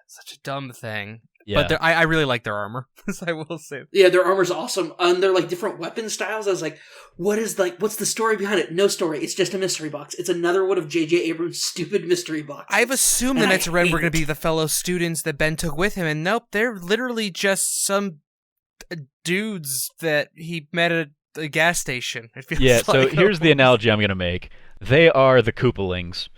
Speaker 3: such a dumb thing.
Speaker 1: Yeah.
Speaker 3: But I really like their armor. I will say.
Speaker 4: Yeah, their armor's awesome. And they're like different weapon styles. I was like, what's the story behind it? No story. It's just a mystery box. It's another one of J.J. Abrams' stupid mystery boxes.
Speaker 3: I've assumed the
Speaker 4: And I
Speaker 3: Knights of Ren were
Speaker 4: hate
Speaker 3: going to
Speaker 4: it.
Speaker 3: be the fellow students that Ben took with him, and nope, they're literally just some dudes that he met at a gas station. It feels
Speaker 1: Yeah, so
Speaker 3: like.
Speaker 1: here's the analogy I'm going to make. They are the Koopalings.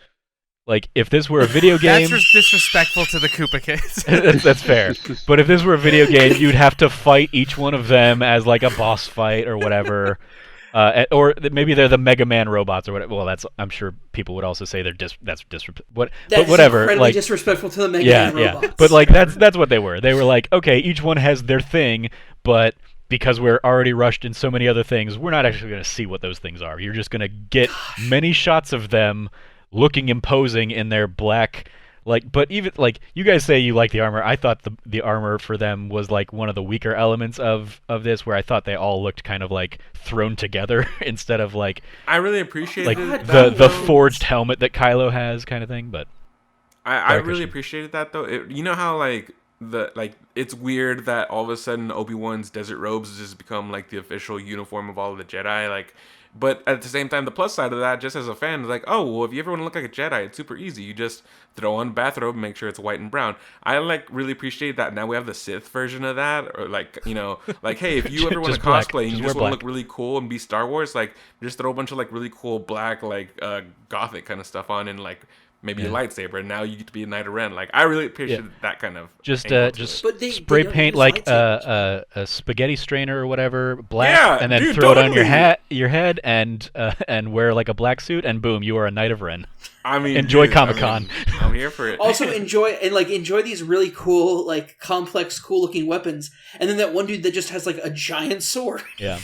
Speaker 1: Like, if this were a video game...
Speaker 3: That's disrespectful to the Koopa kids.
Speaker 1: That's fair. But if this were a video game, you'd have to fight each one of them as, like, a boss fight or whatever. Maybe they're the Mega Man robots or whatever. Well, I'm sure people would also say that's disrespectful. But
Speaker 4: That's
Speaker 1: whatever.
Speaker 4: incredibly
Speaker 1: Like,
Speaker 4: disrespectful to the Mega
Speaker 1: yeah,
Speaker 4: Man
Speaker 1: yeah.
Speaker 4: robots.
Speaker 1: But like that's what they were. They were like, okay, each one has their thing, but because we're already rushed in so many other things, we're not actually going to see what those things are. You're just going to get many shots of them looking imposing in their black. Like, but even like you guys say you like the armor. I thought the armor for them was like one of the weaker elements of this, where I thought they all looked kind of like thrown together instead of like
Speaker 5: I really appreciated
Speaker 1: like
Speaker 5: that,
Speaker 1: the
Speaker 5: though.
Speaker 1: forged helmet that Kylo has, kind of thing. But
Speaker 5: I really
Speaker 1: Christian.
Speaker 5: appreciated that though. You know how like it's weird that all of a sudden Obi-Wan's desert robes has just become like the official uniform of all of the Jedi. Like, but at the same time, the plus side of that, just as a fan, is like, oh well, if you ever want to look like a Jedi, it's super easy. You just throw on a bathrobe and make sure it's white and brown. I like really appreciate that. Now we have the Sith version of that, or like like hey, if you ever want to
Speaker 1: Just black.
Speaker 5: cosplay and
Speaker 1: Just
Speaker 5: you just
Speaker 1: wear
Speaker 5: want to
Speaker 1: black.
Speaker 5: look really cool and be Star Wars, like just throw a bunch of like really cool black like gothic kind of stuff on and like. Maybe a lightsaber, and now you get to be a Knight of Ren. Like I really appreciate that kind of
Speaker 1: just
Speaker 5: angle to
Speaker 1: just
Speaker 5: it.
Speaker 4: But they
Speaker 1: spray
Speaker 4: don't
Speaker 1: paint
Speaker 4: use
Speaker 1: like
Speaker 4: lightsabers.
Speaker 1: a spaghetti strainer or whatever, black,
Speaker 5: Yeah,
Speaker 1: and then
Speaker 5: dude,
Speaker 1: throw it on your
Speaker 5: totally.
Speaker 1: your head, and wear like a black suit, and boom, you are a Knight of Ren.
Speaker 5: I mean,
Speaker 1: Enjoy
Speaker 5: dude, I
Speaker 1: Comic-Con.
Speaker 5: mean, I'm here for it.
Speaker 4: Also enjoy these really cool, like complex, cool looking weapons, and then that one dude that just has like a giant sword.
Speaker 1: Yeah.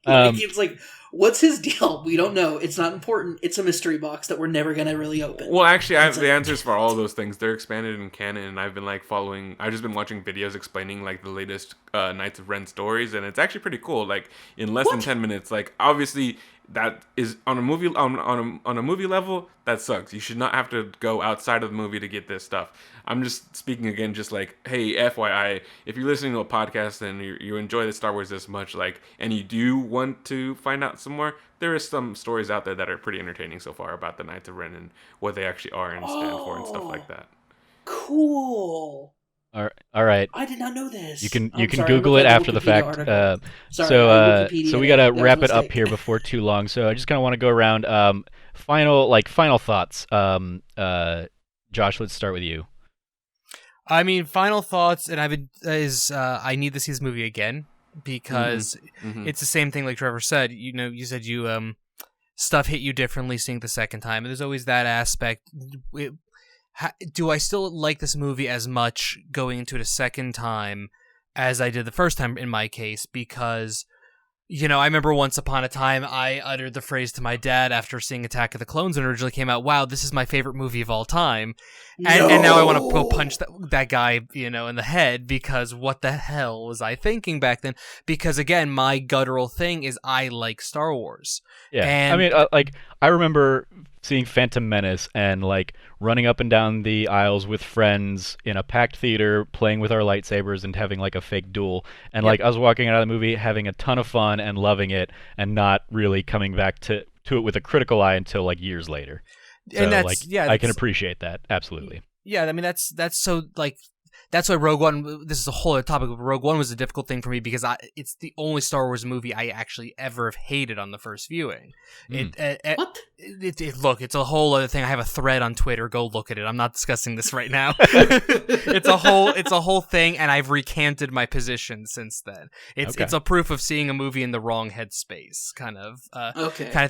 Speaker 4: It's like, what's his deal? We don't know. It's not important. It's a mystery box that we're never gonna really open.
Speaker 5: Well, actually, I have
Speaker 4: It's
Speaker 5: the
Speaker 4: like-
Speaker 5: answers for all of those things. They're expanded in canon, and I've been like following. I've just been watching videos explaining like the latest Knights of Ren stories, and it's actually pretty cool. Like in less than 10 minutes. Like obviously, that is on a movie on a movie level. That sucks. You should not have to go outside of the movie to get this stuff. I'm just speaking again, just like, hey, FYI, if you're listening to a podcast and you enjoy the Star Wars this much, like, and you do want to find out some more, there is some stories out there that are pretty entertaining so far about the Knights of Ren and what they actually are and stand for and stuff like that.
Speaker 4: Cool.
Speaker 1: All right.
Speaker 4: I did not know this.
Speaker 1: You can
Speaker 4: I'm sorry, I
Speaker 1: Google
Speaker 4: looked
Speaker 1: it
Speaker 4: at
Speaker 1: after the
Speaker 4: Wikipedia
Speaker 1: fact.
Speaker 4: article. Sorry,
Speaker 1: so
Speaker 4: I Wikipedia
Speaker 1: so we gotta
Speaker 4: that was a
Speaker 1: wrap it up
Speaker 4: mistake.
Speaker 1: here before too long. So I just kind of want to go around. Final thoughts. Josh, let's start with you.
Speaker 3: I mean, final thoughts, and I need to see this movie again because
Speaker 5: Mhm.
Speaker 3: it's the same thing like Trevor said. You said you stuff hit you differently seeing it the second time, and there's always that aspect. Do I still like this movie as much going into it a second time as I did the first time in my case? Because, I remember once upon a time I uttered the phrase to my dad after seeing Attack of the Clones when it originally came out, wow, this is my favorite movie of all time. And now I want to go punch that guy, in the head, because what the hell was I thinking back then? Because again, my guttural thing is I like Star Wars.
Speaker 1: Yeah,
Speaker 3: And-
Speaker 1: I mean, I remember seeing Phantom Menace and like running up and down the aisles with friends in a packed theater, playing with our lightsabers and having like a fake duel. And like I was walking out of the movie having a ton of fun and loving it, and not really coming back to it with a critical eye until like years later.
Speaker 3: And
Speaker 1: So, I can
Speaker 3: that's-
Speaker 1: appreciate that absolutely.
Speaker 3: Yeah, I mean that's so like that's why Rogue One. This is a whole other topic. But Rogue One was a difficult thing for me because it's the only Star Wars movie I actually ever have hated on the first viewing.
Speaker 4: What?
Speaker 3: Look, it's a whole other thing. I have a thread on Twitter. Go look at it. I'm not discussing this right now. It's a whole thing, and I've recanted my position since then. It's a proof of seeing a movie in the wrong headspace, kind of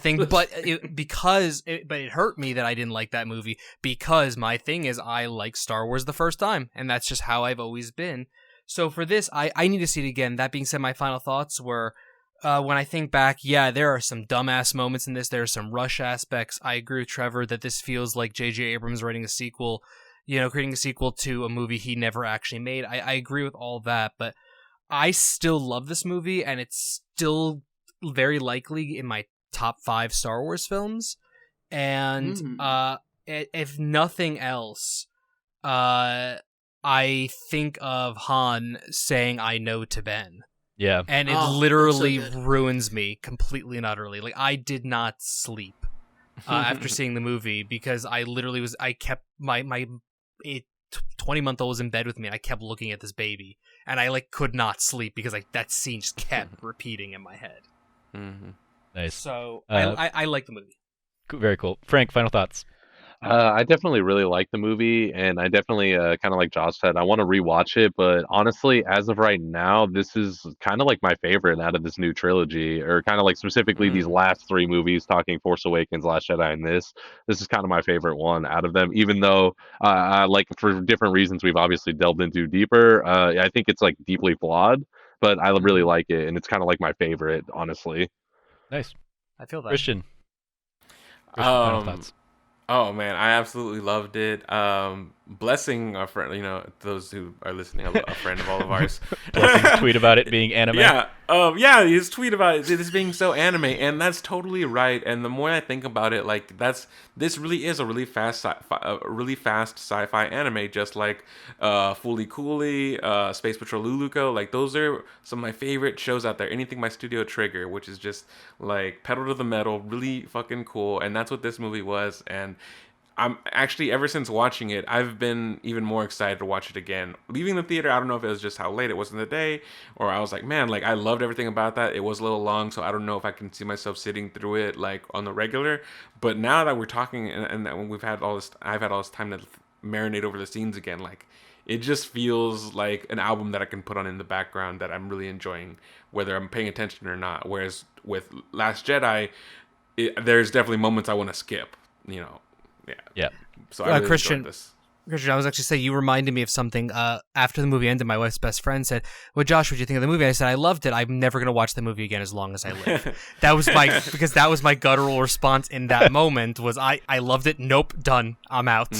Speaker 3: thing. But it hurt me that I didn't like that movie because my thing is I like Star Wars the first time, and that's just how I've always been. So for this, I need to see it again. That being said, my final thoughts were, when I think back, yeah, there are some dumbass moments in this. There are some rush aspects. I agree with Trevor that this feels like J.J. Abrams writing a sequel, creating a sequel to a movie he never actually made. I agree with all that, but I still love this movie, and it's still very likely in my top 5 Star Wars films. And if nothing else, I think of Han saying "I know" to Ben.
Speaker 1: Yeah.
Speaker 3: And it
Speaker 4: Oh,
Speaker 3: literally
Speaker 4: that's so good.
Speaker 3: ruins me completely and utterly. Like, I did not sleep after seeing the movie because I kept my 20-month-old was in bed with me, and I kept looking at this baby, and I could not sleep because that scene just kept repeating in my head.
Speaker 5: Mm-hmm.
Speaker 1: Nice.
Speaker 3: So
Speaker 1: Uh,
Speaker 3: I like the movie.
Speaker 1: Very cool. Frank, final thoughts.
Speaker 2: I definitely really like the movie, and I definitely, kind of like Josh said, I want to rewatch it. But honestly, as of right now, this is kind of like my favorite out of this new trilogy, or kind of like specifically these
Speaker 5: Mm.
Speaker 2: last three movies, talking Force Awakens, Last Jedi, and this. This is kind of my favorite one out of them. Even though, like for different reasons, we've obviously delved into deeper. I think it's like deeply flawed, but I really
Speaker 3: Mhm.
Speaker 2: like it, and it's kind of like my favorite, honestly.
Speaker 1: Nice.
Speaker 3: I feel that.
Speaker 1: Christian. Christian, final
Speaker 5: Um,
Speaker 1: thoughts.
Speaker 5: Oh man, I absolutely loved it. Blessing our friend, those who are listening, a friend of all of ours.
Speaker 1: Blessings tweet about it being anime.
Speaker 5: Yeah, his tweet about this being so anime, and that's totally right. And the more I think about it, like this really is a really fast sci-fi anime, just like Fooly Cooly, Space Patrol Luluko. Like those are some of my favorite shows out there. Anything by Studio Trigger, which is just like pedal to the metal, really fucking cool. And that's what this movie was. And I'm actually, ever since watching it, I've been even more excited to watch it again. Leaving the theater, I don't know if it was just how late it was in the day, or I was like, man, like I loved everything about that. It was a little long, so I don't know if I can see myself sitting through it like on the regular. But now that we're talking, and that we've had all this, I've had all this time to marinate over the scenes again. Like it just feels like an album that I can put on in the background that I'm really enjoying, whether I'm paying attention or not. Whereas with Last Jedi, there's definitely moments I want to skip. Yeah.
Speaker 1: Yeah.
Speaker 5: So I really
Speaker 3: Christian,
Speaker 5: enjoyed this.
Speaker 3: Christian, I was actually saying, you reminded me of something. After the movie ended, my wife's best friend said, "Well, Josh, what do you think of the movie?" I said, "I loved it. I'm never going to watch the movie again as long as I live." That was because that was my guttural response in that moment. Was I loved it? Nope, done. I'm out.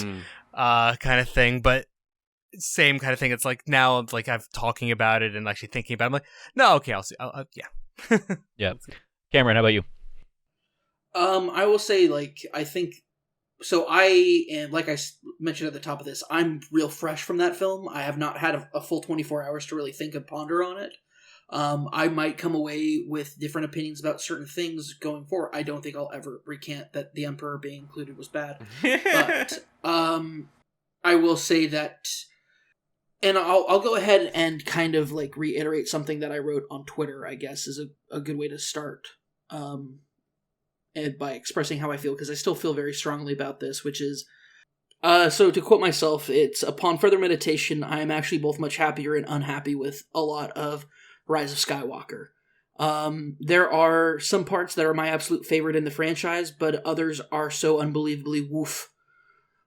Speaker 3: Kind of thing. But same kind of thing. It's like now, it's like I'm talking about it and actually thinking about it. I'm like, no, okay, I'll see. Yeah.
Speaker 1: Yeah. Cameron, how about you?
Speaker 4: I will say, like, I think so. I and like I mentioned at the top of this, I'm real fresh from that film. I have not had a full 24 hours to really think and ponder on it. I might come away with different opinions about certain things going forward. I don't think I'll ever recant that the Emperor being included was bad, but I will say that, and I'll go ahead and kind of like reiterate something that I wrote on Twitter. I guess is a good way to start. And by expressing how I feel, because I still feel very strongly about this, which is, so to quote myself, it's, upon further meditation, I am actually both much happier and unhappy with a lot of Rise of Skywalker. There are some parts that are my absolute favorite in the franchise, but others are so unbelievably woof.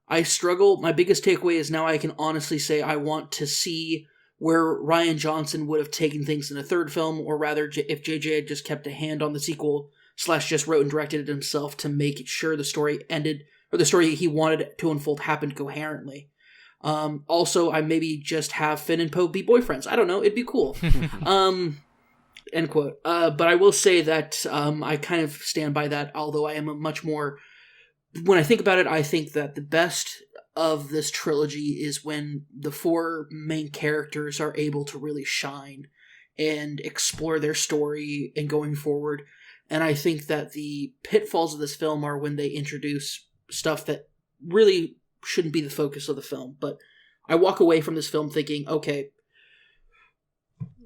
Speaker 4: I struggle. My biggest takeaway is now I can honestly say I want to see where Rian Johnson would have taken things in a third film, or rather, if JJ had just kept a hand on the sequel, / just wrote and directed it himself to make sure the story ended, or the story he wanted to unfold happened coherently. Also, I maybe just have Finn and Poe be boyfriends. I don't know, it'd be cool. End quote. But I will say that I kind of stand by that, although I am a much more... When I think about it, I think that the best of this trilogy is when the four main characters are able to really shine and explore their story and going forward. And I think that the pitfalls of this film are when they introduce stuff that really shouldn't be the focus of the film. But I walk away from this film thinking, okay,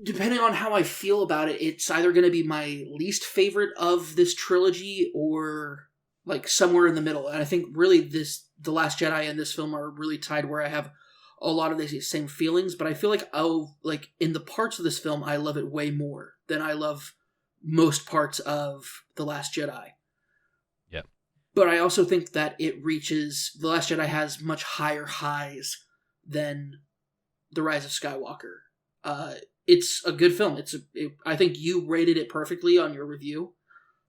Speaker 4: depending on how I feel about it, it's either going to be my least favorite of this trilogy or like somewhere in the middle. And I think really The Last Jedi and this film are really tied, where I have a lot of these same feelings, but I feel like in the parts of this film, I love it way more than I love most parts of The Last Jedi.
Speaker 1: Yep.
Speaker 4: But I also think that The Last Jedi has much higher highs than The Rise of Skywalker. It's a good film. I think you rated it perfectly on your review.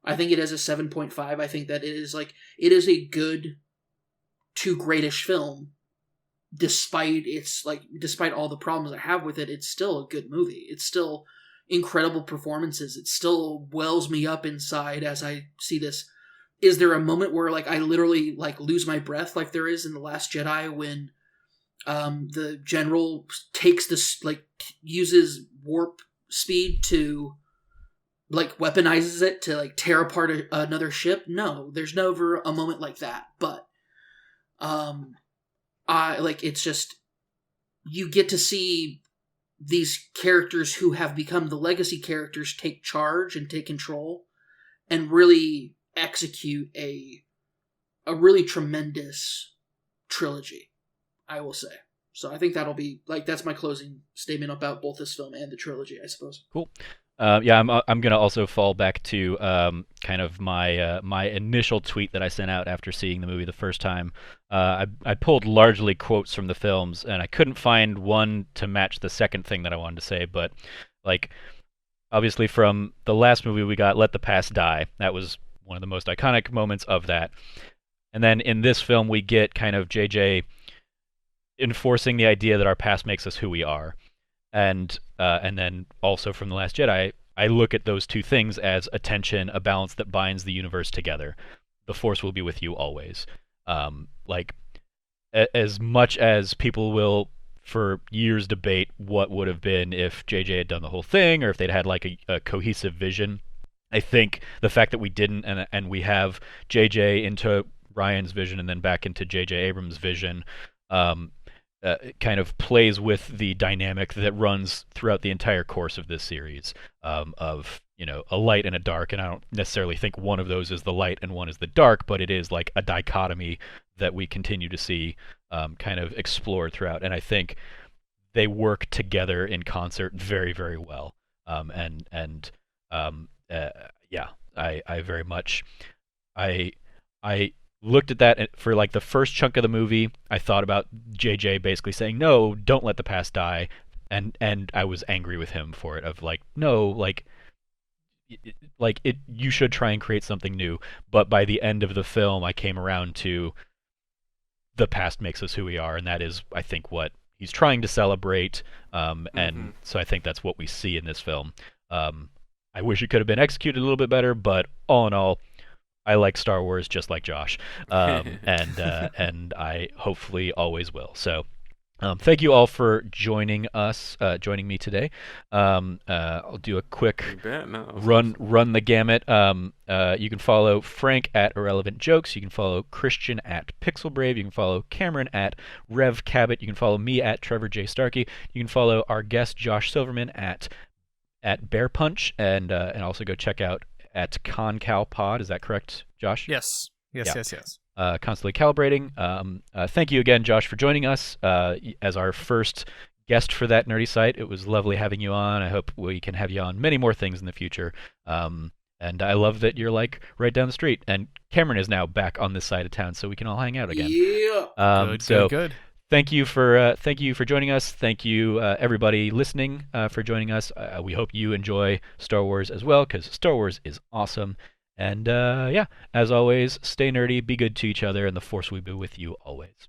Speaker 4: I think it has a 7.5. I think that it is a good to greatish film. Despite all the problems I have with it, it's still a good movie. It's still incredible performances. It still wells me up inside as I see this. Is there a moment where like I literally like lose my breath like there is in The Last Jedi when the general takes this uses warp speed to like weaponizes it to like tear apart another ship? No, there's never a moment like that. But it's just, you get to see these characters who have become the legacy characters take charge and take control and really execute a a really tremendous trilogy, I will say. So I think that'll be like that's my closing statement about both this film and the trilogy, I suppose.
Speaker 1: Cool. Yeah, I'm gonna also fall back to kind of my initial tweet that I sent out after seeing the movie the first time. I pulled largely quotes from the films, and I couldn't find one to match the second thing that I wanted to say. But like, obviously, from the last movie we got, "Let the Past Die." That was one of the most iconic moments of that. And then in this film, we get kind of JJ enforcing the idea that our past makes us who we are. And then also from The Last Jedi, I look at those two things as a tension, a balance that binds the universe together. The Force will be with you always. Like, as much as people will for years debate what would have been if JJ had done the whole thing, or if they'd had like a cohesive vision, I think the fact that we didn't, and we have JJ into Ryan's vision and then back into JJ Abrams' vision, kind of plays with the dynamic that runs throughout the entire course of this series, of a light and a dark. And I don't necessarily think one of those is the light and one is the dark, but it is like a dichotomy that we continue to see kind of explored throughout. And I think they work together in concert very, very well. Yeah, I very much I looked at that for like the first chunk of the movie. I thought about JJ basically saying, "No, don't let the past die," and I was angry with him for it. Of like, no, like it, you should try and create something new. But by the end of the film, I came around to the past makes us who we are, and that is, I think, what he's trying to celebrate. And so I think that's what we see in this film. I wish it could have been executed a little bit better, but all in all, I like Star Wars just like Josh, and I hopefully always will. So, thank you all for joining me today. I'll do a quick run the gamut. You can follow Frank at Irrelevant Jokes. You can follow Christian at Pixel Brave. You can follow Cameron at Rev Cabot. You can follow me at Trevor J Starkey. You can follow our guest Josh Silverman at Bear Punch, and also go check out at ConCal Pod. Is that correct, Josh?
Speaker 3: Yes.
Speaker 1: Constantly Calibrating. Thank you again, Josh, for joining us as our first guest for that nerdy site. It was lovely having you on. I hope we can have you on many more things in the future. And I love that you're like right down the street. And Cameron is now back on this side of town, so we can all hang out again.
Speaker 4: Yeah.
Speaker 3: Good.
Speaker 1: Thank you for joining us. Thank you, everybody listening, for joining us. We hope you enjoy Star Wars as well, because Star Wars is awesome. And yeah, as always, stay nerdy, be good to each other, and the Force will be with you always.